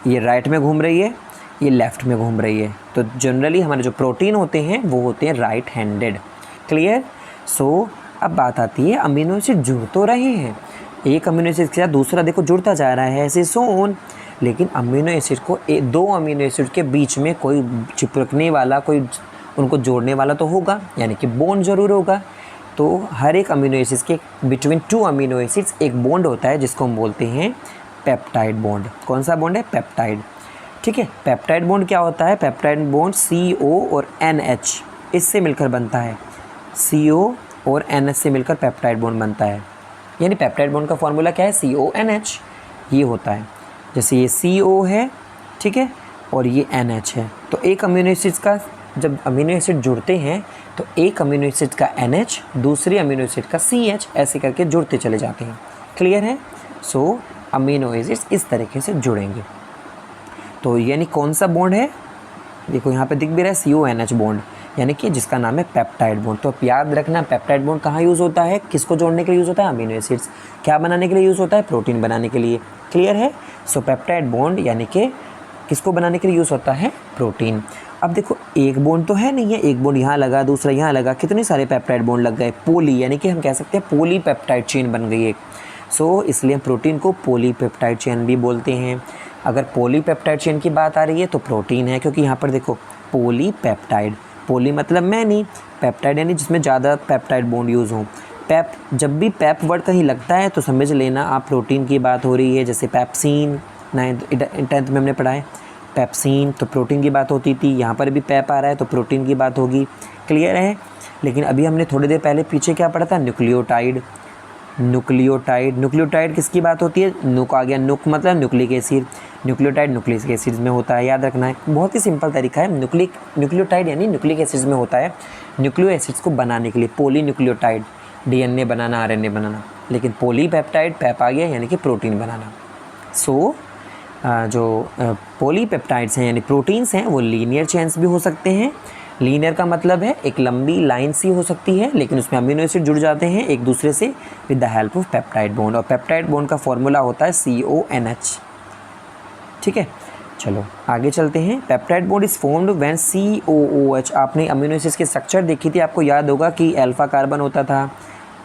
ये राइट में घूम रही है, ये लेफ़्ट में घूम रही है। तो जनरली हमारे जो प्रोटीन होते हैं वो होते हैं राइट हैंडेड। क्लियर? सो अब बात आती है, अमीनो एसिड जुड़ तो रहे हैं, एक अमीनो एसिड के साथ दूसरा देखो जुड़ता जा रहा है ऐसे सोन, लेकिन अमीनो एसिड को 2 अमीनो एसिड के बीच में कोई चिपकने वाला, कोई उनको जोड़ने वाला तो होगा, यानी कि बॉन्ड ज़रूर होगा। तो हर एक अमीनो एसिड्स के बिटवीन 2 अमीनो एसिड्स एक बॉन्ड होता है, जिसको हम बोलते हैं पेप्टाइड बॉन्ड। कौन सा बॉन्ड है? पेप्टाइड। ठीक है, पेप्टाइड बॉन्ड क्या होता है? पेप्टाइड बॉन्ड CO और NH इससे मिलकर बनता है। CO और NH से मिलकर पेप्टाइड बॉन्ड बनता है। यानी पेप्टाइड बॉन्ड का फॉर्मूला क्या है? CONH ये होता है। जैसे ये CO है, ठीक है, और ये NH है। तो एक अमीनो एसिड का जब अमीनो एसिड जुड़ते हैं तो एक अमीनो एसिड का NH दूसरे अमीनो एसिड का CH ऐसे करके जुड़ते चले जाते हैं। क्लियर है? सो अमीनो एसिड्स इस तरीके से जुड़ेंगे। तो यानी कौन सा बॉन्ड है, देखो यहाँ पे दिख भी रहा है CONH बॉन्ड, यानी कि जिसका नाम है पेप्टाइड बॉन्ड। तो याद रखना पेप्टाइड बॉन्ड कहाँ यूज़ होता है, किसको जोड़ने के लिए यूज़ होता है, अमीनो एसिड्स। क्या बनाने के लिए यूज़ होता है, प्रोटीन बनाने के लिए। क्लियर है? सो पेप्टाइड बॉन्ड यानी कि किसको बनाने के लिए यूज़ होता है, प्रोटीन। अब देखो एक बॉन्ड तो है नहीं है, एक बॉन्ड यहाँ लगा, दूसरा यहाँ लगा, कितने सारे पेप्टाइड बॉन्ड लग गए, पोली, यानी कि हम कह सकते हैं पॉलीपेप्टाइड चेन बन गई एक। सो इसलिए प्रोटीन को पॉलीपेप्टाइड चेन भी बोलते हैं। अगर पॉलीपेप्टाइड चेन की बात आ रही है तो प्रोटीन है, क्योंकि यहाँ पर देखो पॉलीपेप्टाइड, पॉली मतलब मैनी, पेप्टाइड यानी जिसमें ज़्यादा पेप्टाइड बॉन्ड यूज़ हों। पेप, जब भी पेप वर्ड कहीं लगता है तो समझ लेना आप प्रोटीन की बात हो रही है। जैसे पैप्सिन 10th में हमने पढ़ा है, पैप्सिन तो प्रोटीन की बात होती थी, यहाँ पर भी पेप आ रहा है तो प्रोटीन की बात होगी। क्लियर है? लेकिन अभी हमने थोड़ी देर पहले पीछे क्या पढ़ा था, न्यूक्लियोटाइड। न्यूक्लियोटाइड किसकी बात होती है, नुक आ गया, नुक मतलब nucleic acid, nucleotide nucleic acids में होता है, याद रखना है। बहुत ही सिंपल तरीका है, न्यूक्लियोटाइड यानी न्यूक्लिक एसिड्स में होता है, न्यूक्लियो एसिड्स को बनाने के लिए। पॉलीन्यूक्लियोटाइड DNA बनाना, RNA बनाना, लेकिन पॉलीपेप्टाइड पेप आ गया यानी कि प्रोटीन बनाना। सो जो पॉलीपेप्टाइड्स हैं यानी प्रोटीन्स हैं वो लीनियर चेन्स भी हो सकते हैं। लीनियर का मतलब है एक लंबी लाइन सी हो सकती है, लेकिन उसमें अमीनो एसिड जुड़ जाते हैं एक दूसरे से with the help of peptide bond, और पेप्टाइड बॉन्ड का फॉर्मूला होता है CONH। ठीक है, चलो आगे चलते हैं। Peptide bond is formed when COOH। आपने अमीनो एसिड्स की स्ट्रक्चर देखी थी, आपको याद होगा कि अल्फा कार्बन होता था,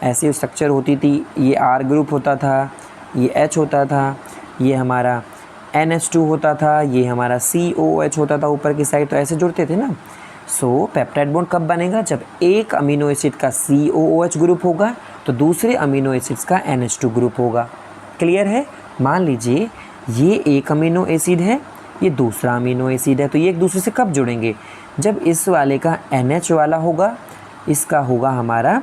ऐसी स्ट्रक्चर होती थी, ये R ग्रुप होता था, ये H होता था, ये हमारा NH2 होता था, ये हमारा COH होता था ऊपर की साइड, तो ऐसे जुड़ते थे ना। सो पेप्टाइड बॉन्ड कब बनेगा, जब एक अमीनो एसिड का COOH ग्रुप होगा तो दूसरे अमीनो एसिड्स का NH2 ग्रुप होगा। क्लियर है? मान लीजिए ये एक अमीनो एसिड है, ये दूसरा अमीनो एसिड है, तो ये एक दूसरे से कब जुड़ेंगे, जब इस वाले का NH वाला होगा, इसका होगा हमारा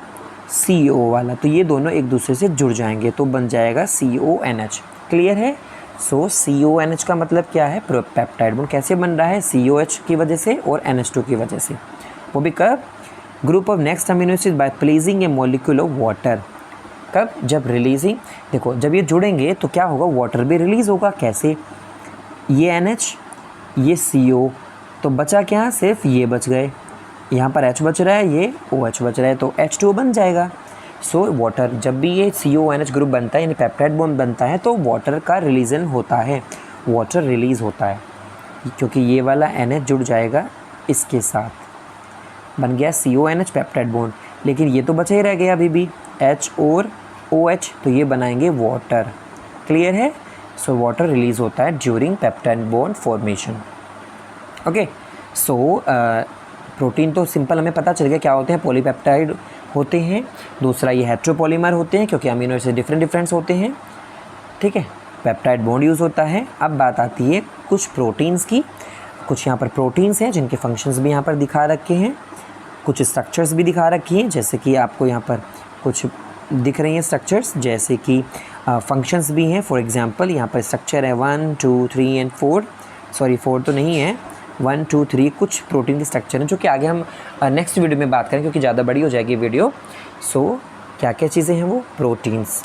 CO वाला, तो ये दोनों एक दूसरे से जुड़ जाएंगे तो बन जाएगा CONH। क्लियर है? सो CONH का मतलब क्या है, पेप्टाइड बॉन्ड कैसे बन रहा है, COH की वजह से और NH2 की वजह से। वो भी कब, group of next amino acid by placing A molecule of water. कब, जब रिलीजिंग, देखो जब ये जुड़ेंगे तो क्या होगा, वाटर भी रिलीज़ होगा। कैसे, ये NH, ये CO, तो बचा क्या, सिर्फ ये बच गए, यहाँ पर H बच रहा है, ये OH बच रहा है, तो H2O बन जाएगा। सो वाटर, जब भी ये CONH ग्रुप बनता है यानी पेप्टाइड बॉन्ड बनता है तो वाटर का रिलीजन होता है, वाटर रिलीज़ होता है, क्योंकि ये वाला NH जुड़ जाएगा इसके साथ, बन गया CONH पेप्टाइड बॉन्ड। लेकिन ये तो बचा ही रह गया अभी भी, H और OH, तो ये बनाएंगे वाटर। क्लियर है? सो वाटर रिलीज़ होता है during peptide bond formation. Okay, so protein तो सिंपल हमें पता चल गया क्या होते हैं, पॉलीपेप्टाइड होते हैं, दूसरा ये हेट्रोपॉलीमर होते हैं क्योंकि अमीनो एसिड डिफरेंट होते हैं। ठीक है, पेप्टाइड बॉन्ड यूज़ होता है। अब बात आती है कुछ प्रोटीन्स की, कुछ यहाँ पर प्रोटीन्स हैं जिनके फंक्शंस भी यहाँ पर दिखा रखे हैं, कुछ स्ट्रक्चर्स भी दिखा रखी हैं, जैसे कि आपको यहाँ पर कुछ दिख रही हैं स्ट्रक्चर्स, जैसे कि फंक्शंस भी हैं। फॉर एग्जांपल यहाँ पर स्ट्रक्चर है 1, 2, 3 एंड 4, सॉरी 4 तो नहीं है, 1, 2, 3 कुछ प्रोटीन के स्ट्रक्चर हैं जो कि आगे हम नेक्स्ट वीडियो में बात करें क्योंकि ज़्यादा बड़ी हो जाएगी वीडियो। सो क्या क्या चीज़ें हैं वो प्रोटीन्स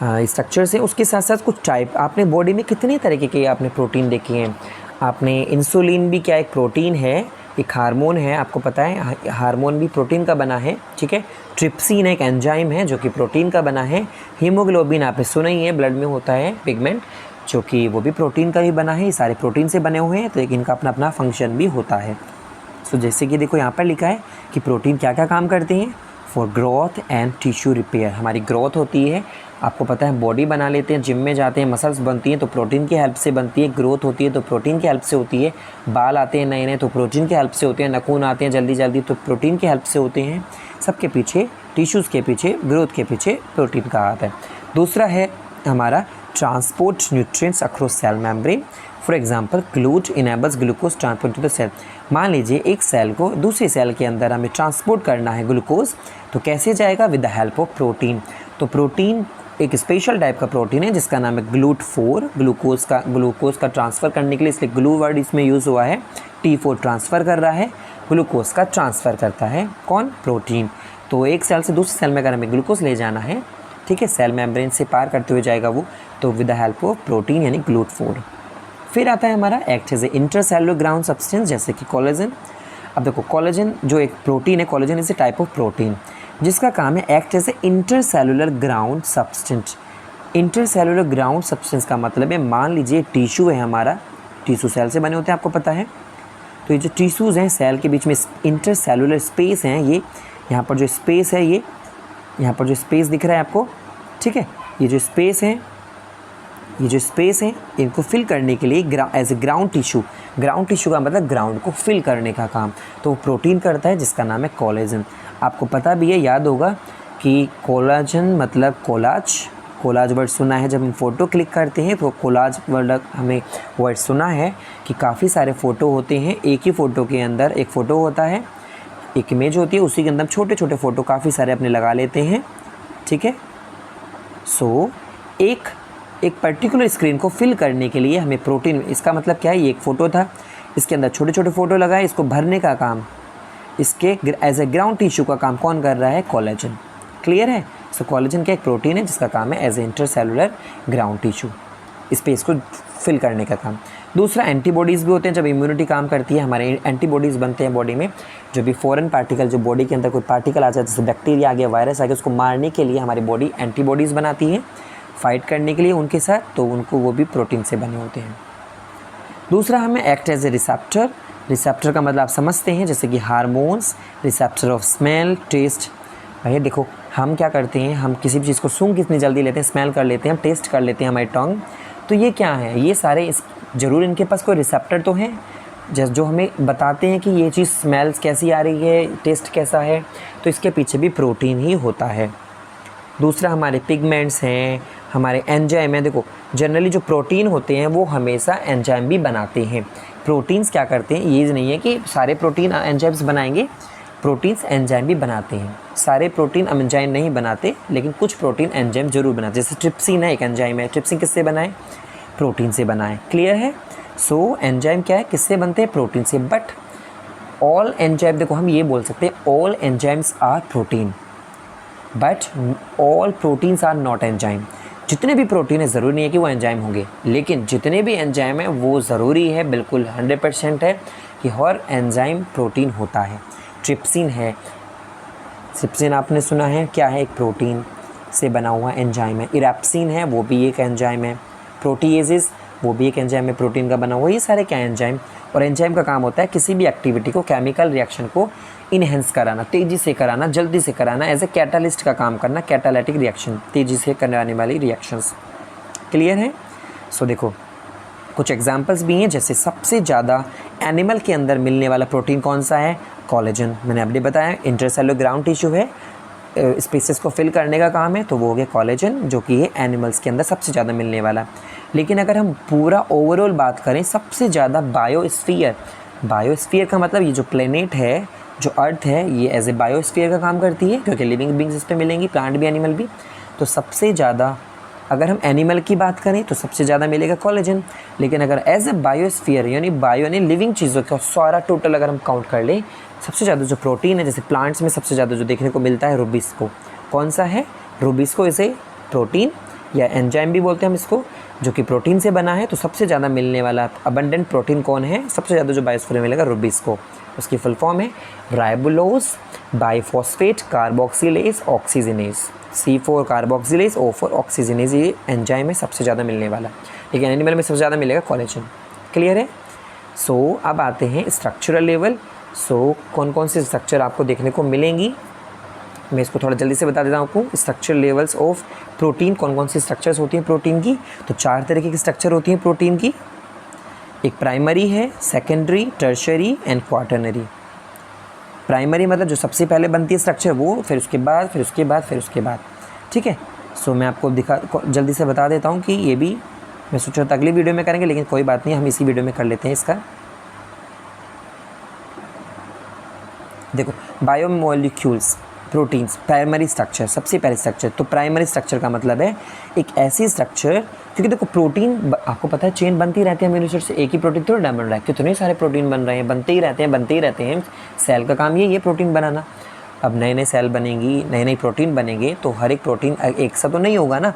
स्ट्रक्चर्स हैं। उसके साथ साथ कुछ टाइप, आपने बॉडी में कितने तरीके के आपने प्रोटीन देखे हैं। आपने इंसुलिन भी क्या एक प्रोटीन है, एक हार्मोन है, आपको पता है हार्मोन भी प्रोटीन का बना है। ठीक है, ट्रिप्सिन एक एंजाइम है जो कि प्रोटीन का बना है। हीमोग्लोबिन आपने सुना ही है, ब्लड में होता है पिगमेंट, जो कि वो भी प्रोटीन का ही बना है। ये सारे प्रोटीन से बने हुए हैं, तो इनका अपना अपना फंक्शन भी होता है। सो जैसे कि देखो यहाँ पर लिखा है कि प्रोटीन क्या क्या काम करते हैं, for growth and tissue repair. हमारी ग्रोथ होती है, आपको पता है बॉडी बना लेते हैं, जिम में जाते हैं, मसल्स बनती हैं तो प्रोटीन की हेल्प से बनती है। ग्रोथ होती है तो प्रोटीन की हेल्प से होती है। बाल आते हैं नए नए तो प्रोटीन की हेल्प से होते हैं। नाखून आते हैं जल्दी जल्दी तो प्रोटीन की हेल्प से होते हैं। सबके पीछे, टिश्यूज़ के पीछे, ग्रोथ के पीछे प्रोटीन का हाथ है। दूसरा है हमारा transport nutrients across cell membrane. For example GLUT enables glucose transport to the cell. मान लीजिए एक सेल को दूसरी सेल के अंदर हमें ट्रांसपोर्ट करना है ग्लूकोज, तो कैसे जाएगा, with the help of protein. तो प्रोटीन एक स्पेशल टाइप का प्रोटीन है जिसका नाम है GLUT4, ग्लूकोज का ट्रांसफ़र करने के लिए, इसलिए ग्लू वर्ड इसमें यूज़ हुआ है। T4 ट्रांसफ़र कर रहा है, ग्लूकोज का ट्रांसफ़र करता है कौन? प्रोटीन। तो एक सेल से दूसरे सेल में अगर हमें ग्लूकोज ले जाना है, ठीक है, सेल मेम्ब्रेन से पार करते हुए जाएगा वो, तो with the help of protein यानी GLUT4। फिर आता है हमारा act as a intercellular ground substance जैसे कि कोलेजन। अब देखो कोलेजन जो एक प्रोटीन है, collagen is a type of protein जिसका काम है act as a intercellular ground substance. Intercellular ground substance का मतलब है, मान लीजिए टिश्यू है हमारा, टिश्यू सेल से बने होते हैं आपको पता है, तो ये जो टिश्यूज़ हैं सेल के बीच में इंटरसेलुलर स्पेस हैं, ये यहाँ पर जो स्पेस है, ये यहाँ पर जो स्पेस दिख रहा है आपको, ठीक है, ये जो स्पेस है, ये जो स्पेस है इनको फिल करने के लिए एज ए ग्राउंड टिश्यू का मतलब ग्राउंड को फिल करने का काम तो वो प्रोटीन करता है जिसका नाम है कोलेजन। आपको पता भी है, याद होगा कि कोलाजन मतलब कोलाज वर्ड सुना है, जब हम फ़ोटो क्लिक करते हैं तो कोलाज वर्ड हमें वर्ड सुना है कि काफ़ी सारे फ़ोटो होते हैं, एक ही फ़ोटो के अंदर एक फ़ोटो होता है, एक इमेज होती है, उसी के अंदर छोटे छोटे फ़ोटो काफ़ी सारे अपने लगा लेते हैं, ठीक है। सो एक पर्टिकुलर स्क्रीन को फिल करने के लिए हमें प्रोटीन, इसका मतलब क्या है, ये एक फ़ोटो था, इसके अंदर छोटे छोटे फ़ोटो लगाए, इसको भरने का काम, इसके एज ए ग्राउंड टिश्यू का काम कौन कर रहा है? कोलेजन। क्लियर है? सो कोलेजन क्या एक प्रोटीन है जिसका काम है as a intercellular ground tissue, space को फिल करने का काम। दूसरा एंटीबॉडीज़ भी होते हैं, जब इम्यूनिटी काम करती है हमारे एंटीबॉडीज़ बनते हैं बॉडी में, जो भी फॉरेन पार्टिकल, जो बॉडी के अंदर कोई पार्टिकल आ जाए, जैसे बैक्टीरिया आ गया, वायरस आ गया, उसको मारने के लिए हमारी बॉडी एंटीबॉडीज़ बनाती है फाइट करने के लिए उनके साथ, तो उनको वो भी प्रोटीन से बने होते हैं। दूसरा हमें एक्ट एज ए रिसेप्टर का मतलब आप समझते हैं, जैसे कि hormones, receptor of smell, taste. भैया देखो हम क्या करते हैं, हम किसी भी चीज़ को सूंघ कितनी जल्दी लेते हैं, स्मेल कर लेते हैं, हम टेस्ट कर लेते हैं हमारी टंग, तो ये क्या है, ये सारे ज़रूर इनके पास कोई रिसेप्टर तो हैं जैसे जो हमें बताते हैं कि ये चीज़ स्मेल्स कैसी आ रही है, टेस्ट कैसा है, तो इसके पीछे भी प्रोटीन ही होता है। दूसरा हमारे पिगमेंट्स हैं, हमारे एंजाइम हैं। देखो जनरली जो प्रोटीन होते हैं वो हमेशा एंजाइम भी बनाते हैं। प्रोटीन्स क्या करते हैं, ये नहीं है कि सारे प्रोटीन एंजाइम्स बनाएंगे, प्रोटीन्स एंजाइम भी बनाते हैं। सारे प्रोटीन एंजाइम नहीं बनाते, लेकिन कुछ प्रोटीन एंजाइम जरूर बनाते हैं। जैसे ट्रिप्सिन है, एक एंजाइम है, ट्रिप्सिन किससे बनाए? प्रोटीन से बनाए। क्लियर है? सो एंजाइम क्या है, किससे बनते हैं? प्रोटीन से। बट ऑल एंजाइम, देखो हम ये बोल सकते हैं all enzymes are protein, but all proteins are not enzyme. जितने भी प्रोटीन है ज़रूरी नहीं है कि वो एंजाइम होंगे, लेकिन जितने भी एंजाइम है वो ज़रूरी है, बिल्कुल 100% है कि हर एंजाइम प्रोटीन होता है। ट्रिप्सिन है, ट्रिप्सिन आपने सुना है क्या है, एक प्रोटीन से बना हुआ एंजाइम है। इरैप्सिन है, वो भी एक एंजाइम है। प्रोटीएजेस, वो भी एक एंजाइम है, प्रोटीन का बना हुआ। ये सारे क्या एंजाइम, और एंजाइम का काम होता है किसी भी एक्टिविटी को, केमिकल रिएक्शन को इनहेंस कराना, तेज़ी से कराना, जल्दी से कराना, एज ए कैटालिस्ट का काम करना, कैटालिटिक रिएक्शन, तेज़ी से करने आने वाली रिएक्शंस। क्लियर है? सो देखो कुछ एग्जांपल्स भी हैं, जैसे सबसे ज़्यादा एनिमल के अंदर मिलने वाला प्रोटीन कौन सा है? कोलेजन। मैंने अभी बताया इंटरसेलुलर ग्राउंड टिश्यू है, स्पेसेस को फिल करने का काम है, तो वो हो गया कोलेजन, जो कि है एनिमल्स के अंदर सबसे ज़्यादा मिलने वाला। लेकिन अगर हम पूरा ओवरऑल बात करें, सबसे ज़्यादा बायोस्फीयर का मतलब ये जो प्लेनेट है, जो अर्थ है, ये एज ए बायोस्फीयर का काम करती है, क्योंकि लिविंग बींग्स इस पर मिलेंगी, प्लांट भी एनिमल भी। तो सबसे ज़्यादा अगर हम एनिमल की बात करें तो सबसे ज़्यादा मिलेगा कोलेजन। लेकिन अगर एज ए बायोस्फीयर यानी लिविंग चीज़ों का सारा टोटल अगर हम काउंट कर लें, सबसे ज़्यादा जो प्रोटीन है, जैसे प्लांट्स में सबसे ज़्यादा जो देखने को मिलता है रुबिस्को। कौन सा है? रुबिस्को। इसे प्रोटीन या एंजाइम भी बोलते हैं हम इसको, जो कि प्रोटीन से बना है। तो सबसे ज़्यादा मिलने वाला अबंडेंट प्रोटीन कौन है? सबसे ज़्यादा जो बायोस्फीयर में मिलेगा, रुबिस्को। उसकी फुल फॉर्म है राइबोलोज biphosphate carboxylase oxygenase. C4 carboxylase, O4 oxygenase, ये एंजाइम है सबसे ज़्यादा मिलने वाला। लेकिन एनिमल में सबसे ज़्यादा मिलेगा कोलेजन। क्लियर है? सो अब आते हैं स्ट्रक्चरल लेवल। सो कौन कौन से स्ट्रक्चर आपको देखने को मिलेंगी, मैं इसको थोड़ा जल्दी से बता देता हूँ आपको। स्ट्रक्चर लेवल्स ऑफ प्रोटीन, कौन कौन सी स्ट्रक्चर्स होती हैं प्रोटीन की? तो 4 तरीके की स्ट्रक्चर होती हैं प्रोटीन की। एक प्राइमरी है, secondary, tertiary and quaternary. Primary मतलब जो सबसे पहले बनती है स्ट्रक्चर वो, फिर उसके बाद, फिर उसके बाद, फिर उसके बाद। ठीक है? सो मैं आपको जल्दी से बता देता हूँ कि ये भी मैं सोच रहा था अगली वीडियो में करेंगे, लेकिन कोई बात नहीं, हम इसी वीडियो में कर लेते हैं इसका। देखो बायोमोलिक्यूल्स, प्रोटीन्स प्राइमरी स्ट्रक्चर, सबसे पहले स्ट्रक्चर। तो प्राइमरी स्ट्रक्चर का मतलब है एक ऐसी स्ट्रक्चर, क्योंकि देखो प्रोटीन आपको पता है चेन बनती रहती है अमीनो एसिड से, एक ही प्रोटीन थोड़ी ना बन रहा है, कितने सारे प्रोटीन बन रहे हैं, बनते ही रहते हैं। सेल का काम ये प्रोटीन बनाना। अब नए नए सेल बनेंगी, नए नए प्रोटीन बनेंगे, तो हर एक प्रोटीन एक सा तो नहीं होगा ना,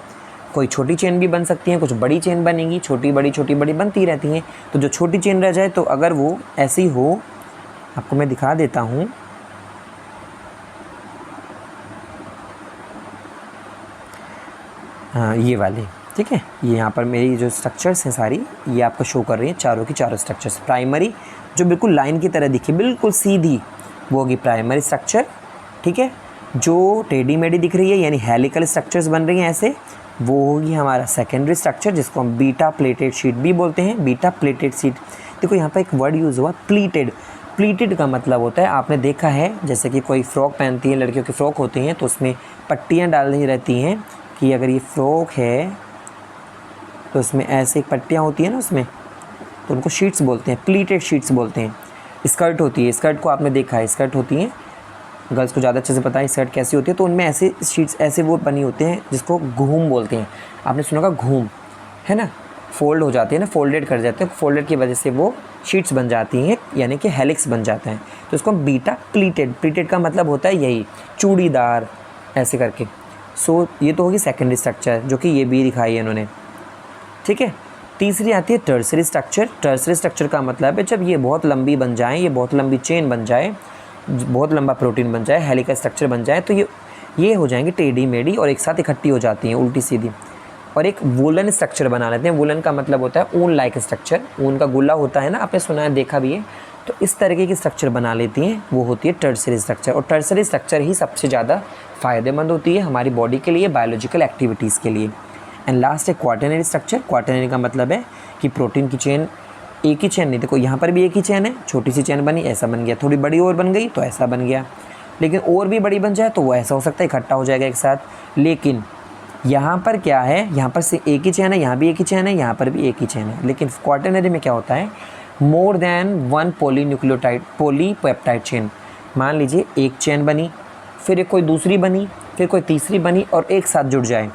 कोई छोटी चेन भी बन सकती है, कुछ बड़ी चेन बनेंगी, छोटी बड़ी बनती रहती हैं। तो जो छोटी चेन रह जाए, तो अगर वो ऐसी हो, आपको मैं दिखा देता हूँ, हाँ ये वाले, ठीक है, ये यहाँ पर मेरी जो स्ट्रक्चर्स हैं सारी, ये आपको शो कर रही हैं, चारों की चारों स्ट्रक्चर्स। प्राइमरी जो बिल्कुल लाइन की तरह दिखे, बिल्कुल सीधी, वो होगी प्राइमरी स्ट्रक्चर, ठीक है। जो टेढ़ी मेढ़ी दिख रही है, यानी हेलिकल स्ट्रक्चर्स बन रही हैं ऐसे, वो होगी हमारा सेकेंडरी स्ट्रक्चर, जिसको हम बीटा प्लेटेड शीट भी बोलते हैं। बीटा प्लेटेड शीट, देखो यहाँ पर एक वर्ड यूज़ हुआ प्लीटेड। प्लीटेड का मतलब होता है, आपने देखा है जैसे कि कोई फ्रॉक पहनती है, लड़कियों की फ़्रॉक होती हैं, तो उसमें पट्टियाँ डाली रहती हैं कि अगर ये फ्रॉक है तो इसमें ऐसे एक पट्टियाँ होती हैं ना उसमें, तो उनको शीट्स बोलते हैं, प्लीटेड शीट्स बोलते हैं। स्कर्ट होती है, स्कर्ट को आपने देखा है, स्कर्ट होती हैं, गर्ल्स को ज़्यादा अच्छे से पता है स्कर्ट कैसी होती है, तो उनमें ऐसे शीट्स ऐसे वो बनी होते हैं जिसको घूम बोलते हैं। आपने सुना होगा घूम, है ना, फोल्ड हो जाती है ना, फोल्डेड कर जाते हैं, फोल्डेड की वजह से वो शीट्स बन जाती हैं, यानी कि हेलिक्स बन जाते हैं। तो इसको हम बीटा प्लीटेड, प्लीटेड का मतलब होता है यही चूड़ीदार ऐसे करके। सो ये तो होगी सेकेंडरी स्ट्रक्चर, जो कि ये भी दिखाई है इन्होंने, ठीक है। तीसरी आती है टर्सरी स्ट्रक्चर। टर्सरी स्ट्रक्चर का मतलब है जब ये बहुत लंबी बन जाए, ये बहुत लंबी चेन बन जाए, बहुत लंबा प्रोटीन बन जाए, हेलिकल स्ट्रक्चर बन जाए, तो ये हो जाएंगे टेढ़ी मेढ़ी और एक साथ इकट्ठी हो जाती हैं उल्टी सीधी, और एक वुलन स्ट्रक्चर बना लेते हैं। वुलन का मतलब होता है ऊन लाइक स्ट्रक्चर, ऊन का गुल्ला होता है ना, आपने सुना है, देखा भी है, तो इस तरीके की स्ट्रक्चर बना लेती हैं, वो होती है टर्सरी स्ट्रक्चर। और टर्सरी स्ट्रक्चर ही सबसे ज़्यादा फ़ायदेमंद होती है हमारी बॉडी के लिए, बायोलॉजिकल एक्टिविटीज़ के लिए। एंड लास्ट है क्वाटरनरी स्ट्रक्चर। क्वाटरनरी का मतलब है कि प्रोटीन की चेन एक ही चेन नहीं, देखो यहाँ पर भी एक ही चेन है, छोटी सी चेन बनी, ऐसा बन गया, थोड़ी बड़ी और बन गई तो ऐसा बन गया, लेकिन और भी बड़ी बन जाए तो वो ऐसा हो सकता है, इकट्ठा हो जाएगा एक साथ। लेकिन यहाँ पर क्या है, यहाँ पर से एक ही चेन है, यहाँ भी एक ही चेन है, यहाँ पर भी एक ही चेन है, लेकिन क्वाटरनरी में क्या होता है, more than one polynucleotide polypeptide chain. मान लीजिए एक चेन बनी, फिर एक कोई दूसरी बनी, फिर कोई तीसरी बनी, और एक साथ जुड़ जाए,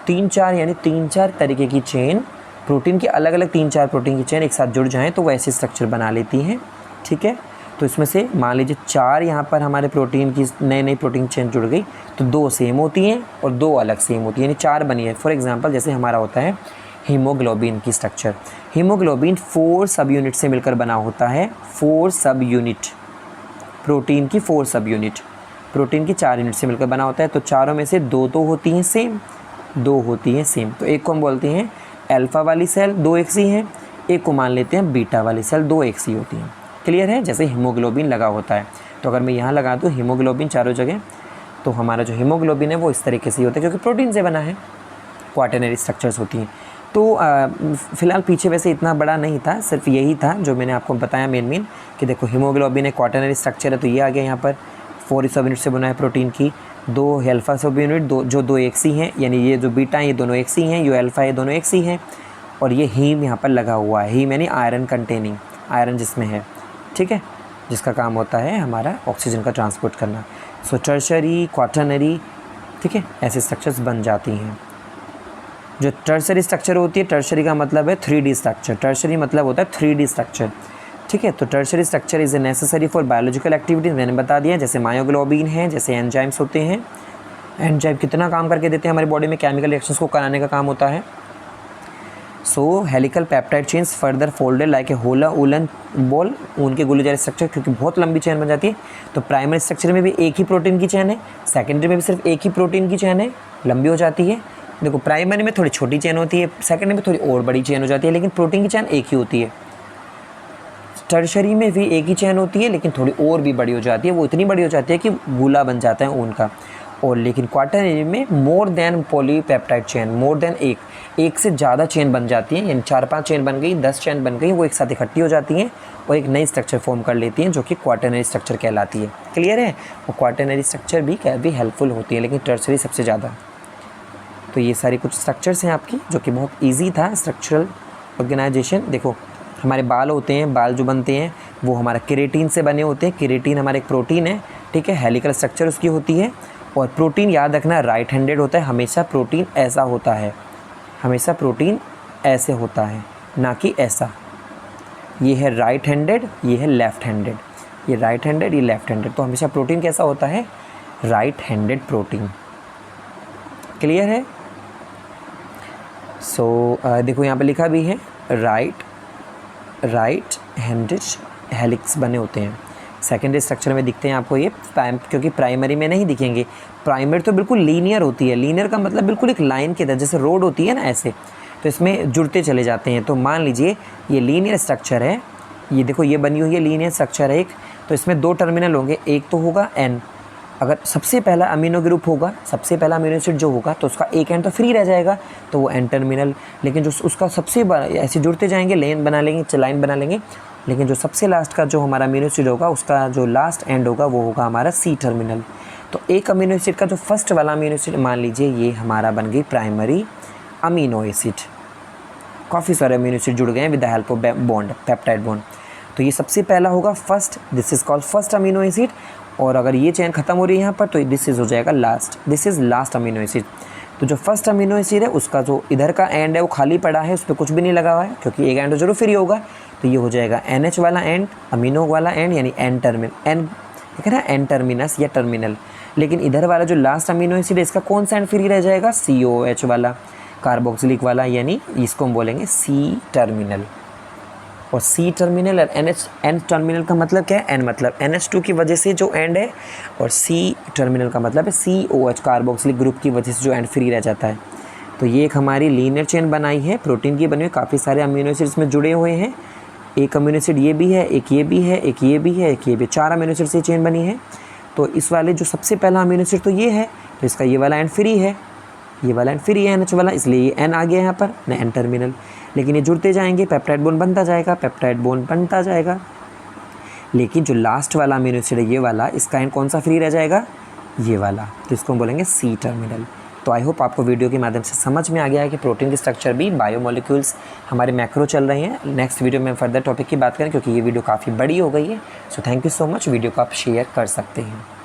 3-4 यानी 3-4 तरीके की चेन, प्रोटीन की अलग अलग 3-4 प्रोटीन की चेन एक साथ जुड़ जाएं तो वो ऐसी स्ट्रक्चर बना लेती हैं, ठीक है। तो इसमें से मान लीजिए 4 यहाँ पर हमारे प्रोटीन की नई प्रोटीन चेन जुड़ गई, तो 2 सेम होती हैं और 2 अलग सेम होती हैं, यानी 4 बनी है। फॉर एग्जांपल जैसे हमारा होता है हीमोग्लोबिन की स्ट्रक्चर। हीमोग्लोबिन 4 सब यूनिट से मिलकर बना होता है, 4 सब यूनिट, प्रोटीन की 4 सब यूनिट, प्रोटीन की 4 यूनिट से मिलकर बना होता है। तो चारों में से 2 तो होती हैं सेम, 2 होती हैं सेम, तो एक को हम बोलते हैं अल्फ़ा वाली सेल 2 एक सी हैं, एक को मान लेते हैं बीटा वाली सेल 2 एक सी होती हैं। क्लियर है, जैसे हीमोग्लोबिन लगा होता है, तो अगर मैं यहाँ लगा दूँ हीमोग्लोबिन चारों जगह, तो हमारा जो हीमोग्लोबिन है वो इस तरीके से होता है, क्योंकि प्रोटीन से बना है। क्वाटरनरी स्ट्रक्चर्स होती हैं। तो फ़िलहाल पीछे वैसे इतना बड़ा नहीं था, सिर्फ यही था जो मैंने आपको बताया मेन कि देखो हीमोग्लोबिन है, क्वाटरनरी स्ट्रक्चर है, तो ये आ गया यहाँ पर 4 सब यूनिट से बना है प्रोटीन की, 2 अल्फ़ा सब यूनिट, जो 2 एक सी हैं, यानी ये जो बीटा हैं ये दोनों एक सी हैं, ये अल्फ़ा ये दोनों एक सी हैं, और ये हीम यहाँ पर लगा हुआ है। हीम यानी आयरन कंटेनिंग, आयरन जिसमें है, ठीक है, जिसका काम होता है हमारा ऑक्सीजन का ट्रांसपोर्ट करना। सो टर्शरी, क्वाटरनरी, ठीक है, ऐसे स्ट्रक्चर्स बन जाती हैं। जो टर्शरी स्ट्रक्चर होती है, टर्शरी का मतलब है 3D स्ट्रक्चर, टर्शरी मतलब होता है 3D स्ट्रक्चर, ठीक है। तो tertiary structure is necessary for biological activities, मैंने बता दिया, जैसे मायोग्लोबिन है, जैसे एंजाइम्स होते हैं। एंजाइम कितना काम करके देते हैं हमारी बॉडी में, केमिकल रिएक्शंस को कराने का काम होता है। So helical peptide chains further folded like a hollow woollen ball, ऊन के गोले जैसे स्ट्रक्चर, क्योंकि बहुत लंबी चेन बन जाती है। तो प्राइमरी स्ट्रक्चर में भी एक ही प्रोटीन की चेन है, सेकेंडरी में भी सिर्फ एक ही प्रोटीन की चेन है, लंबी हो जाती है। देखो प्राइमरी में थोड़ी छोटी चेन होती है, सेकेंडरी में थोड़ी और बड़ी चेन हो जाती है, लेकिन प्रोटीन की चेन एक ही होती है। टर्शरी में भी एक ही चेन होती है, लेकिन थोड़ी और भी बड़ी हो जाती है, वो इतनी बड़ी हो जाती है कि गोला बन जाता है ऊन का। और लेकिन क्वाटरनरी में more than polypeptide chain, more than एक से ज़्यादा चेन बन जाती हैं, यानी 4-5 चेन बन गई, 10 चेन बन गई, वो एक साथ इकट्ठी हो जाती हैं और एक नई स्ट्रक्चर फॉर्म कर लेती हैं, जो कि क्वाटरनरी स्ट्रक्चर कहलाती है। क्लियर है, और क्वाटरनरी स्ट्रक्चर भी हेल्पफुल होती है, लेकिन टर्शरी सबसे ज़्यादा। तो ये सारी कुछ स्ट्रक्चर्स हैं आपकी, जो कि बहुत ईजी था स्ट्रक्चरल ऑर्गेनाइजेशन। देखो हमारे बाल होते हैं, बाल जो बनते हैं वो हमारा केराटिन से बने होते हैं। केराटिन हमारा एक प्रोटीन है, ठीक है, हेलिकल स्ट्रक्चर उसकी होती है। और प्रोटीन याद रखना राइट हैंडेड होता है, हमेशा प्रोटीन ऐसा होता है, हमेशा प्रोटीन ऐसे होता है, ना कि ऐसा। ये है राइट हैंडेड, ये है लेफ़्ट हैंडेड, ये राइट हैंडेड, ये लेफ़्ट हैंडेड। तो हमेशा प्रोटीन कैसा होता है? Right handed protein. क्लियर है? सो देखो यहाँ पे लिखा भी है राइट हैंडेड हेलिक्स बने होते हैं। सेकेंडरी स्ट्रक्चर में दिखते हैं आपको ये, क्योंकि प्राइमरी में नहीं दिखेंगे। प्राइमरी तो बिल्कुल लीनियर होती है। लीनियर का मतलब बिल्कुल एक लाइन की तरह, जैसे रोड होती है ना ऐसे, तो इसमें जुड़ते चले जाते हैं। तो मान लीजिए ये लीनियर स्ट्रक्चर है, ये देखो ये बनी हुई है लीनियर स्ट्रक्चर है एक, तो इसमें 2 टर्मिनल होंगे। एक तो होगा N, अगर सबसे पहला अमीनो ग्रुप होगा, सबसे पहला अमीनो एसिड जो होगा तो उसका एक एंड तो फ्री रह जाएगा, तो वो N टर्मिनल। लेकिन जो उसका सबसे ऐसे जुड़ते जाएंगे, लाइन बना लेंगे, लेकिन जो सबसे लास्ट का जो हमारा अमीनो एसिड होगा उसका जो लास्ट एंड होगा वो होगा हमारा C टर्मिनल। तो एक अमीनो एसिड का जो फर्स्ट वाला अमीनो एसिड, मान लीजिए ये हमारा बन गई प्राइमरी अमीनो एसिड। काफ़ी सारे अमीनो एसिड जुड़ गए हैं with the help of bond, peptide bond. तो ये सबसे पहला होगा first, this is called first amino acid. और अगर ये चेन खत्म हो रही है यहाँ पर तो दिस इज़ हो जाएगा last, this is last amino acid. तो जो फर्स्ट अमीनो एसिड है उसका जो इधर का एंड है वो खाली पड़ा है, उस पर कुछ भी नहीं लगा हुआ है, क्योंकि एक एंड जरूर फ्री होगा। तो ये हो जाएगा NH वाला एंड, अमीनो वाला एंड, यानी N टर्मिनल, N ठीक है ना, N टर्मिनस या टर्मिनल। लेकिन इधर वाला जो लास्ट अमीनो एसिड है इसका कौन सा एंड फ्री रह जाएगा? COH वाला, कार्बोक्सिलिक वाला, यानी इसको हम बोलेंगे C टर्मिनल। और C टर्मिनल और N टर्मिनल का मतलब क्या है? N मतलब NH2 की वजह से जो एंड है, और C टर्मिनल का मतलब है COH, कार्बोक्सिलिक ग्रुप की वजह से जो एंड फ्री रह जाता है। तो ये एक हमारी लीनियर चेन बनाई है, प्रोटीन की बनी हुई, काफ़ी सारे अमीनो एसिड इसमें जुड़े हुए हैं। एक अमीनो एसिड ये भी है, एक ये भी है, एक ये भी है, एक ये भी, 4 अमीनो एसिड से चेन बनी है। तो इस वाले जो सबसे पहला अमीनो एसिड तो ये है, तो इसका ये वाला एंड फ्री है, ये वाला एंड फ्री है NH वाला, इसलिए ये N आ गया यहाँ पर, N टर्मिनल। लेकिन ये जुड़ते जाएंगे, पेप्टाइड बॉन्ड बनता जाएगा, पेप्टाइड बॉन्ड बनता जाएगा। लेकिन जो लास्ट वाला अमीनो एसिड है ये वाला, इसका एंड कौन सा फ्री रह जाएगा? ये वाला, तो इसको हम बोलेंगे C टर्मिनल। तो आई होप आपको वीडियो के माध्यम से समझ में आ गया है कि प्रोटीन की स्ट्रक्चर भी, बायोमोलिक्यूल्स हमारे मैक्रो चल रहे हैं। नेक्स्ट वीडियो में फर्दर टॉपिक की बात करें, क्योंकि ये वीडियो काफ़ी बड़ी हो गई है। So thank you so much. Video को आप शेयर कर सकते हैं।